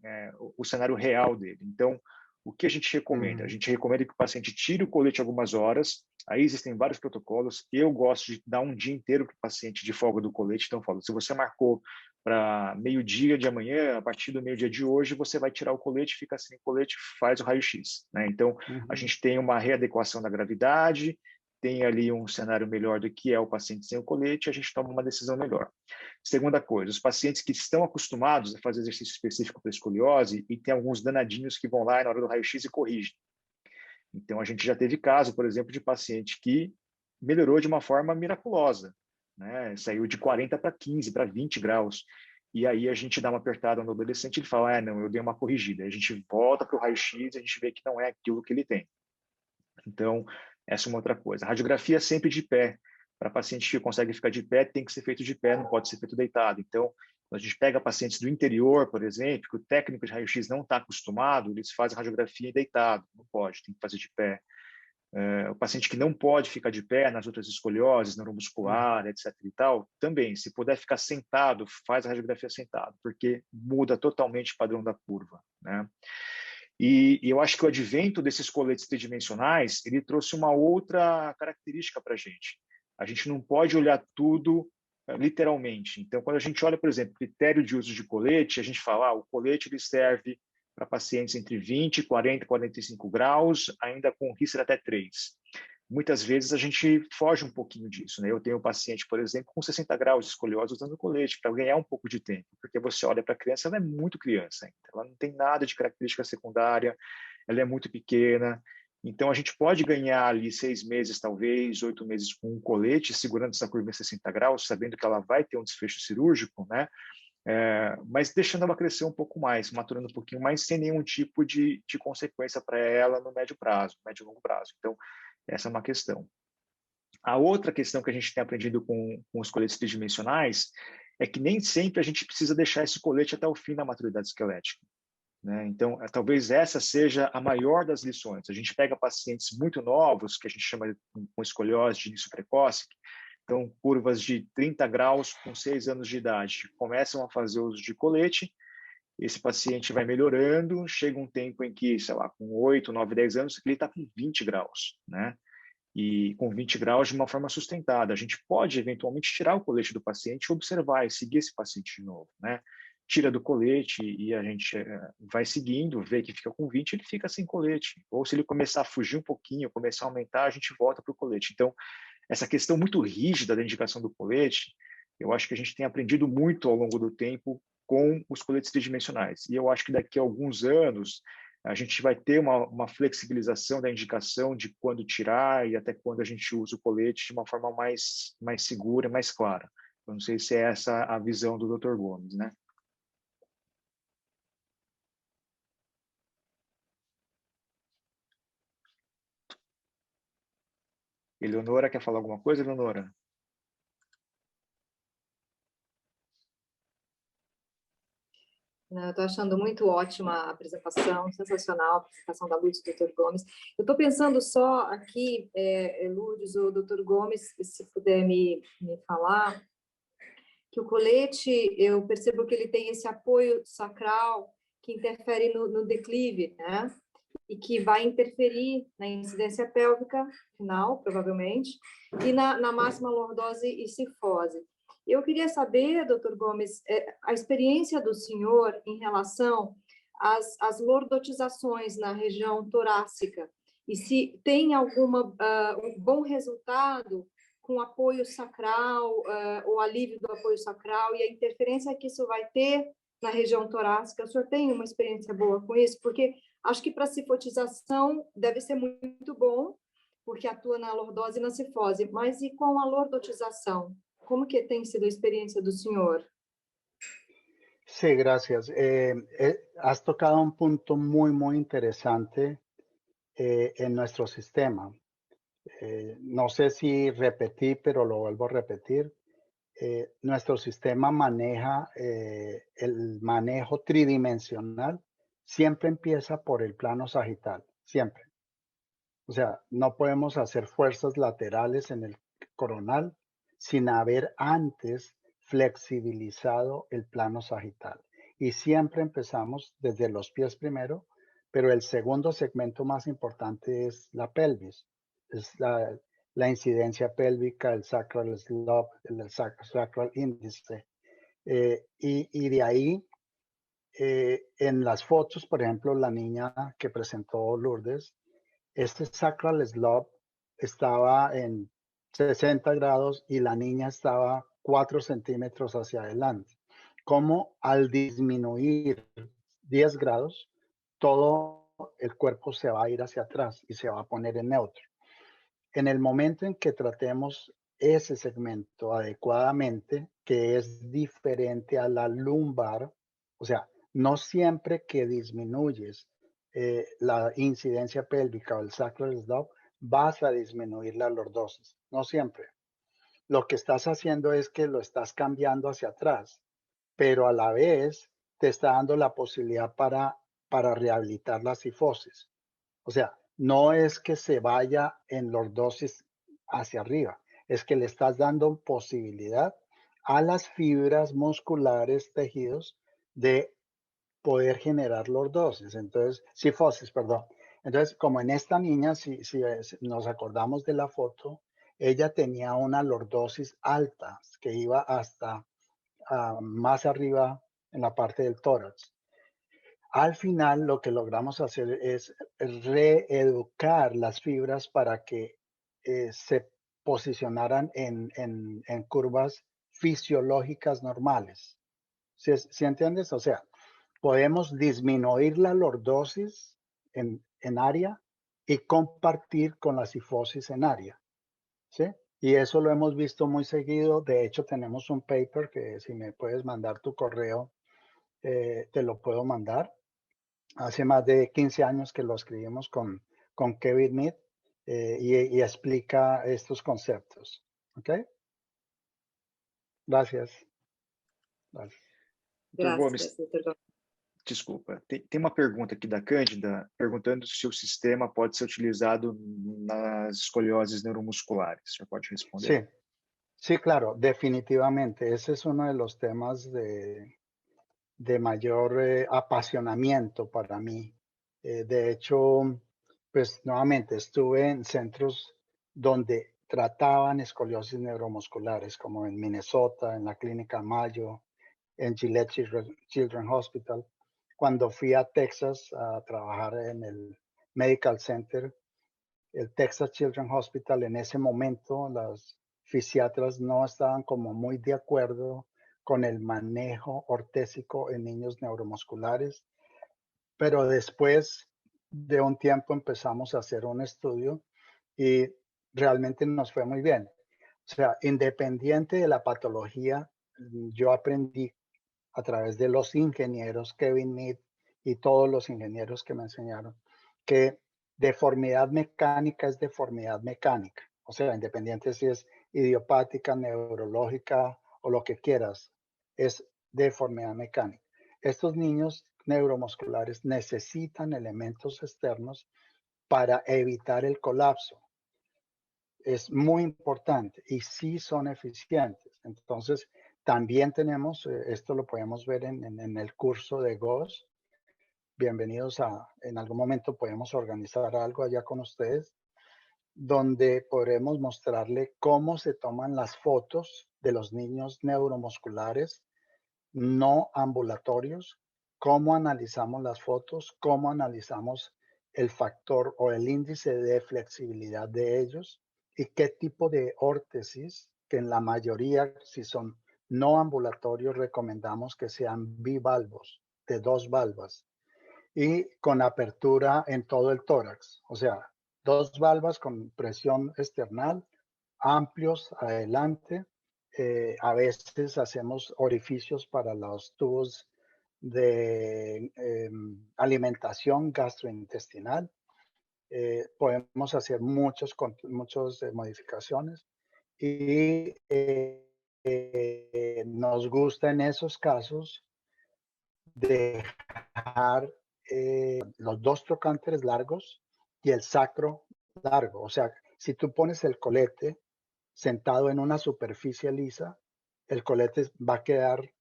o cenário real dele. Então, o que a gente recomenda? A gente recomenda que o paciente tire o colete algumas horas. Aí existem vários protocolos. Eu gosto de dar um dia inteiro para o paciente de folga do colete. Então, eu falo, se você marcou para meio-dia de amanhã, a partir do meio-dia de hoje, você vai tirar o colete, fica sem o colete, faz o raio-x, né? Então, a gente tem uma readequação da gravidade, tem ali um cenário melhor do que é o paciente sem o colete, a gente toma uma decisão melhor. Segunda coisa, os pacientes que estão acostumados a fazer exercício específico para escoliose e tem alguns danadinhos que vão lá na hora do raio-x e corrigem. Então, a gente já teve caso, por exemplo, de paciente que melhorou de uma forma miraculosa, né? Saiu de 40 para 15, para 20 graus. E aí a gente dá uma apertada no adolescente e ele fala, não, eu dei uma corrigida. Aí a gente volta para o raio-x e a gente vê que não é aquilo que ele tem. Então, essa é uma outra coisa. A radiografia é sempre de pé. Para paciente que consegue ficar de pé, tem que ser feito de pé, não pode ser feito deitado. Então, quando a gente pega pacientes do interior, por exemplo, que o técnico de raio-x não está acostumado, eles fazem radiografia deitado, não pode, tem que fazer de pé. O paciente que não pode ficar de pé nas outras escolioses, neuromuscular, etc. e tal, também, se puder ficar sentado, faz a radiografia sentado, porque muda totalmente o padrão da curva, né? E eu acho que o advento desses coletes tridimensionais, ele trouxe uma outra característica para a gente. A gente não pode olhar tudo literalmente. Então, quando a gente olha, por exemplo, critério de uso de colete, a gente fala, o colete ele serve para pacientes entre 20, 40 e 45 graus, ainda com Risser até 3. Muitas vezes a gente foge um pouquinho disso, né? Eu tenho um paciente, por exemplo, com 60 graus de escoliose usando colete para ganhar um pouco de tempo, porque você olha para a criança, ela é muito criança ainda, ela não tem nada de característica secundária, ela é muito pequena, então a gente pode ganhar ali 6 meses, talvez, 8 meses com um colete, segurando essa curva em 60 graus, sabendo que ela vai ter um desfecho cirúrgico, né? Mas deixando ela crescer um pouco mais, maturando um pouquinho mais, sem nenhum tipo de consequência para ela no médio e longo prazo. Então, essa é uma questão. A outra questão que a gente tem aprendido com os coletes tridimensionais é que nem sempre a gente precisa deixar esse colete até o fim da maturidade esquelética, né? Então, talvez essa seja a maior das lições. A gente pega pacientes muito novos, que a gente chama com escoliose de início precoce, então, curvas de 30 graus com 6 anos de idade, começam a fazer uso de colete, esse paciente vai melhorando, chega um tempo em que, sei lá, com 8, 9, 10 anos, ele está com 20 graus, né? E com 20 graus de uma forma sustentada. A gente pode, eventualmente, tirar o colete do paciente e observar e seguir esse paciente de novo, né? Tira do colete e a gente vai seguindo, vê que fica com 20, ele fica sem colete. Ou se ele começar a fugir um pouquinho, começar a aumentar, a gente volta para o colete. Então, essa questão muito rígida da indicação do colete, eu acho que a gente tem aprendido muito ao longo do tempo com os coletes tridimensionais. E eu acho que daqui a alguns anos A gente vai ter uma flexibilização da indicação de quando tirar e até quando a gente usa o colete de uma forma mais segura, mais clara. Eu não sei se é essa a visão do Dr. Gomes, né? Eleonora, quer falar alguma coisa, Eleonora? Eu estou achando muito ótima a apresentação, sensacional a apresentação da Lourdes e do Dr. Gomes. Eu estou pensando só aqui, Lourdes, o Dr. Gomes, se puder me falar, que o colete, eu percebo que ele tem esse apoio sacral que interfere no declive, né? E que vai interferir na incidência pélvica final, provavelmente, e na máxima lordose e cifose. Eu queria saber, doutor Gomes, a experiência do senhor em relação às lordotizações na região torácica, e se tem algum bom resultado com apoio sacral, o alívio do apoio sacral e a interferência que isso vai ter na região torácica. O senhor tem uma experiência boa com isso? Porque acho que para a cifotização deve ser muito bom, porque atua na lordose e na cifose, mas e com a lordotização? ¿Cómo que tem sido a experiencia del señor? Sí, gracias. Has tocado un punto muy interesante en nuestro sistema. No sé si repetí, pero lo vuelvo a repetir. Nuestro sistema maneja el manejo tridimensional. Siempre empieza por el plano sagital, siempre. O sea, no podemos hacer fuerzas laterales en el coronal sin haber antes flexibilizado el plano sagital. Y siempre empezamos desde los pies primero, pero el segundo segmento más importante es la pelvis. Es la incidencia pélvica, el sacral slope, el sacral índice. Y de ahí, en las fotos, por ejemplo, la niña que presentó Lourdes, este sacral slope estaba en 60 grados y la niña estaba 4 centímetros hacia adelante. Como al disminuir 10 grados, todo el cuerpo se va a ir hacia atrás y se va a poner en neutro. En el momento en que tratemos ese segmento adecuadamente, que es diferente a la lumbar, o sea, no siempre que disminuyes la incidencia pélvica o el sacral slope, vas a disminuir la lordosis. No siempre. Lo que estás haciendo es que lo estás cambiando hacia atrás, pero a la vez te está dando la posibilidad para rehabilitar la cifosis. O sea, no es que se vaya en lordosis hacia arriba, es que le estás dando posibilidad a las fibras musculares, tejidos, de poder generar lordosis, entonces, cifosis, perdón. Entonces, como en esta niña, si nos acordamos de la foto, ella tenía una lordosis alta que iba hasta más arriba en la parte del tórax. Al final, lo que logramos hacer es reeducar las fibras para que se posicionaran en curvas fisiológicas normales. ¿Sí entiendes? O sea, podemos disminuir la lordosis en área y compartir con la cifosis en área, ¿sí? Y eso lo hemos visto muy seguido. De hecho, tenemos un paper que si me puedes mandar tu correo, te lo puedo mandar. Hace más de 15 años que lo escribimos con Kevin Mead y explica estos conceptos. ¿Ok? Gracias. Dr. Gracias, Gomes, doutor Gomes. desculpa, tem uma pergunta aqui da Cândida, perguntando se o sistema pode ser utilizado nas escolioses neuromusculares. O senhor pode responder? Sí, claro, definitivamente. Ese es uno de los temas de mayor apasionamiento para mí. De hecho, pues nuevamente estuve en centros donde trataban escoliosis neuromusculares, como en Minnesota, en la Clínica Mayo, en Gillette Children's Hospital. Cuando fui a Texas a trabajar en el Medical Center, el Texas Children's Hospital, en ese momento las fisiatras no estaban como muy de acuerdo con el manejo ortésico en niños neuromusculares, pero después de un tiempo empezamos a hacer un estudio y realmente nos fue muy bien. O sea, independiente de la patología, yo aprendí a través de los ingenieros, Kevin Mead y todos los ingenieros que me enseñaron, que deformidad mecánica es deformidad mecánica. O sea, independiente si es idiopática, neurológica o lo que quieras, es deformidad mecánica. Estos niños neuromusculares necesitan elementos externos para evitar el colapso. Es muy importante y sí son eficientes. Entonces, también tenemos, esto lo podemos ver en el curso de GOS. Bienvenidos en algún momento podemos organizar algo allá con ustedes, donde podremos mostrarle cómo se toman las fotos de los niños neuromusculares no ambulatorios, cómo analizamos las fotos, cómo analizamos el factor o el índice de flexibilidad de ellos y qué tipo de órtesis, que en la mayoría, si son no ambulatorios, recomendamos que sean bivalvos, de 2 valvas y con apertura en todo el tórax. O sea, 2 valvas con presión external, amplios adelante. A veces hacemos orificios para los tubos de alimentación gastrointestinal. Podemos hacer muchas modificaciones y nos gusta en esos casos dejar los 2 trocánteres largos y el sacro largo. O sea, si tú pones el colete sentado en una superficie lisa, el colete va a quedar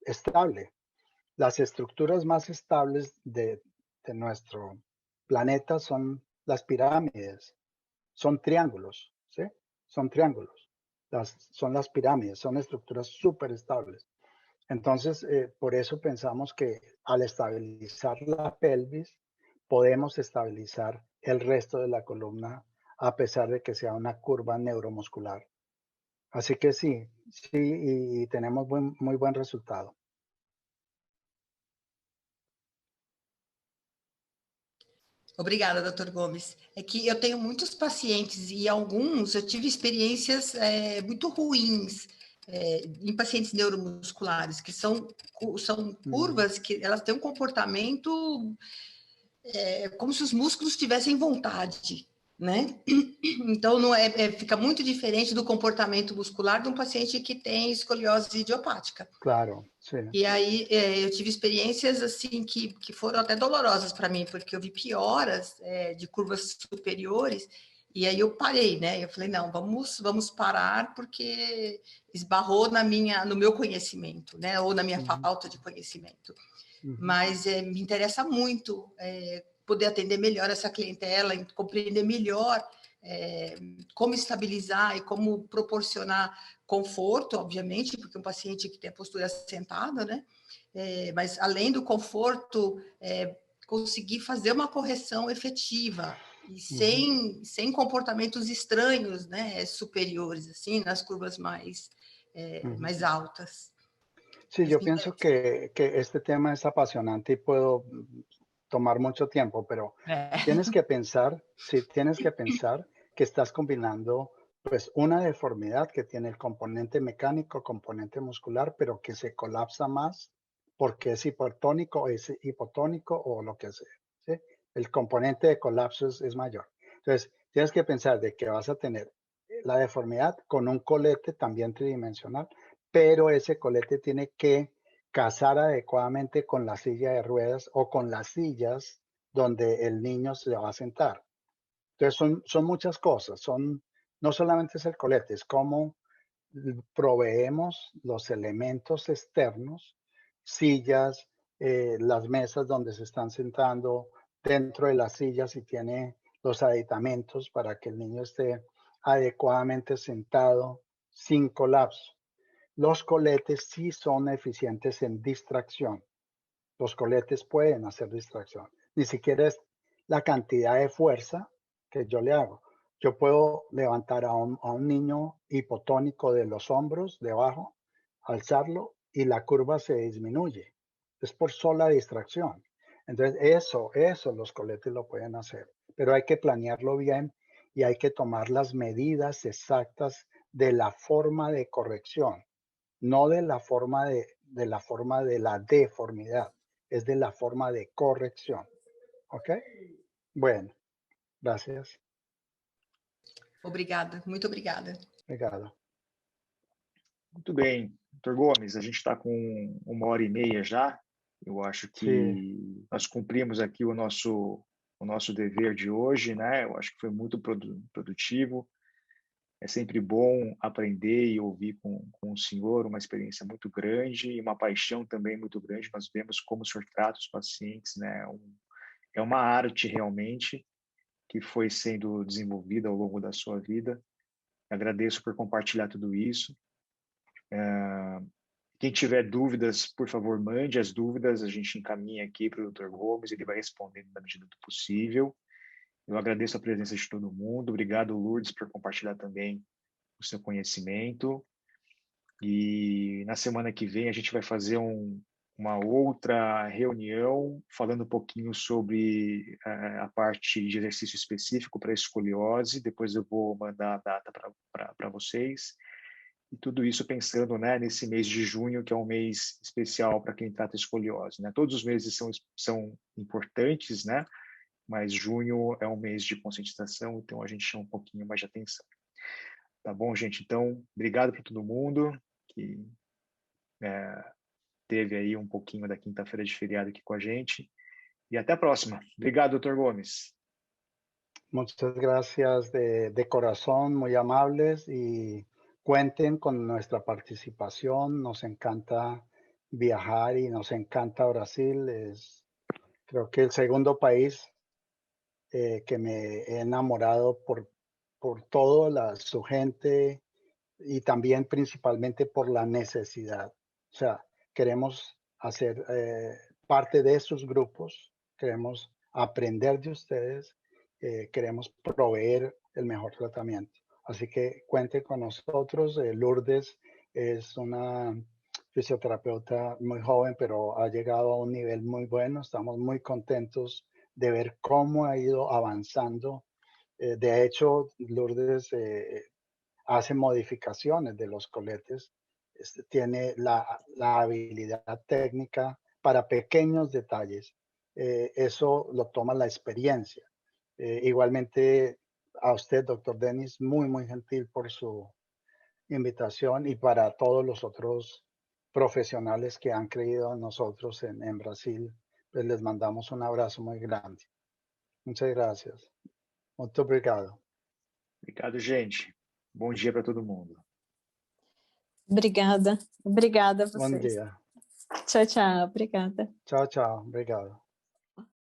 estable. Las estructuras más estables de nuestro planeta son las pirámides, son triángulos, ¿sí? Son triángulos. Son las pirámides, son estructuras súper estables. Entonces, por eso pensamos que al estabilizar la pelvis, podemos estabilizar el resto de la columna a pesar de que sea una curva neuromuscular. Así que sí, y tenemos muy buen resultado. Obrigada, doutor Gomes. É que eu tenho muitos pacientes e alguns eu tive experiências muito ruins em pacientes neuromusculares, que são curvas que elas têm um comportamento como se os músculos tivessem vontade, né? Então, não fica muito diferente do comportamento muscular de um paciente que tem escoliose idiopática. Claro, sim. E aí, eu tive experiências, assim, que foram até dolorosas para mim, porque eu vi pioras de curvas superiores, e aí eu parei, né? Eu falei, não, vamos parar, porque esbarrou no meu conhecimento, né? Ou na minha falta de conhecimento. Mas me interessa muito poder atender melhor essa clientela, compreender melhor como estabilizar e como proporcionar conforto, obviamente, porque um paciente que tem a postura sentada, né? Mas além do conforto, conseguir fazer uma correção efetiva e sem comportamentos estranhos, né? Superiores, assim, nas curvas mais altas. Sí, yo pienso que este tema es apasionante y puedo tomar mucho tiempo, pero tienes que pensar que estás combinando pues una deformidad que tiene el componente mecánico, componente muscular, pero que se colapsa más porque es hipertónico, es hipotónico o lo que sea, ¿sí? El componente de colapso es mayor. Entonces, tienes que pensar de que vas a tener la deformidad con un colete también tridimensional, pero ese colete tiene que casar adecuadamente con la silla de ruedas o con las sillas donde el niño se va a sentar. Entonces son muchas cosas, no solamente es el colete, es cómo proveemos los elementos externos, sillas, las mesas donde se están sentando, dentro de las sillas si tiene los aditamentos para que el niño esté adecuadamente sentado sin colapso. Los coletes sí son eficientes en distracción. Los coletes pueden hacer distracción. Ni siquiera es la cantidad de fuerza que yo le hago. Yo puedo levantar a un niño hipotónico de los hombros, debajo, alzarlo y la curva se disminuye. Es por sola distracción. Entonces, eso los coletes lo pueden hacer, pero hay que planearlo bien y hay que tomar las medidas exactas de la forma de corrección, no de la forma de la deformidad, es de la forma de corrección. ¿Ok? Bueno, gracias. Obrigada, muito obrigada. Obrigado. Muito bem. Dr. Gomes, a gente está com 1h30 já. Eu acho que nós cumprimos aqui o nosso dever de hoje, né? Eu acho que foi muito produtivo. É sempre bom aprender e ouvir com o senhor, uma experiência muito grande e uma paixão também muito grande. Nós vemos como o senhor trata os pacientes, né? É uma arte realmente que foi sendo desenvolvida ao longo da sua vida. Agradeço por compartilhar tudo isso. Quem tiver dúvidas, por favor, mande as dúvidas, a gente encaminha aqui para o Dr. Gomes, ele vai respondendo na medida do possível. Eu agradeço a presença de todo mundo. Obrigado, Lourdes, por compartilhar também o seu conhecimento. E na semana que vem a gente vai fazer uma outra reunião falando um pouquinho sobre a parte de exercício específico para escoliose. Depois eu vou mandar a data para vocês. E tudo isso pensando, né, nesse mês de junho, que é um mês especial para quem trata escoliose, né? Todos os meses são importantes, né? Mas junho é um mês de conscientização, então a gente chama um pouquinho mais de atenção. Tá bom, gente? Então, obrigado para todo mundo que teve aí um pouquinho da quinta-feira de feriado aqui com a gente. E até a próxima. Obrigado, Dr. Gomes. Muchas gracias de corazón, muy amables, y cuenten con nuestra participación. Nos encanta viajar y nos encanta Brasil. Es, creo que el segundo país que me he enamorado por todo su gente y también principalmente por la necesidad. O sea, queremos hacer parte de sus grupos, queremos aprender de ustedes, queremos proveer el mejor tratamiento. Así que cuenten con nosotros. Lourdes es una fisioterapeuta muy joven, pero ha llegado a un nivel muy bueno. Estamos muy contentos de ver cómo ha ido avanzando. De hecho, Lourdes hace modificaciones de los coletes, tiene la habilidad técnica para pequeños detalles. Eso lo toma la experiencia. Igualmente a usted, doctor Denis, muy, muy gentil por su invitación, y para todos los otros profesionales que han creído en nosotros en Brasil, pues les mandamos un abrazo muy grande. Muchas gracias. Muito obrigado. Obrigado, gente. Bom dia para todo mundo. Obrigada a vocês. Bom dia. Tchau, tchau. Obrigada. Tchau, tchau. Obrigado.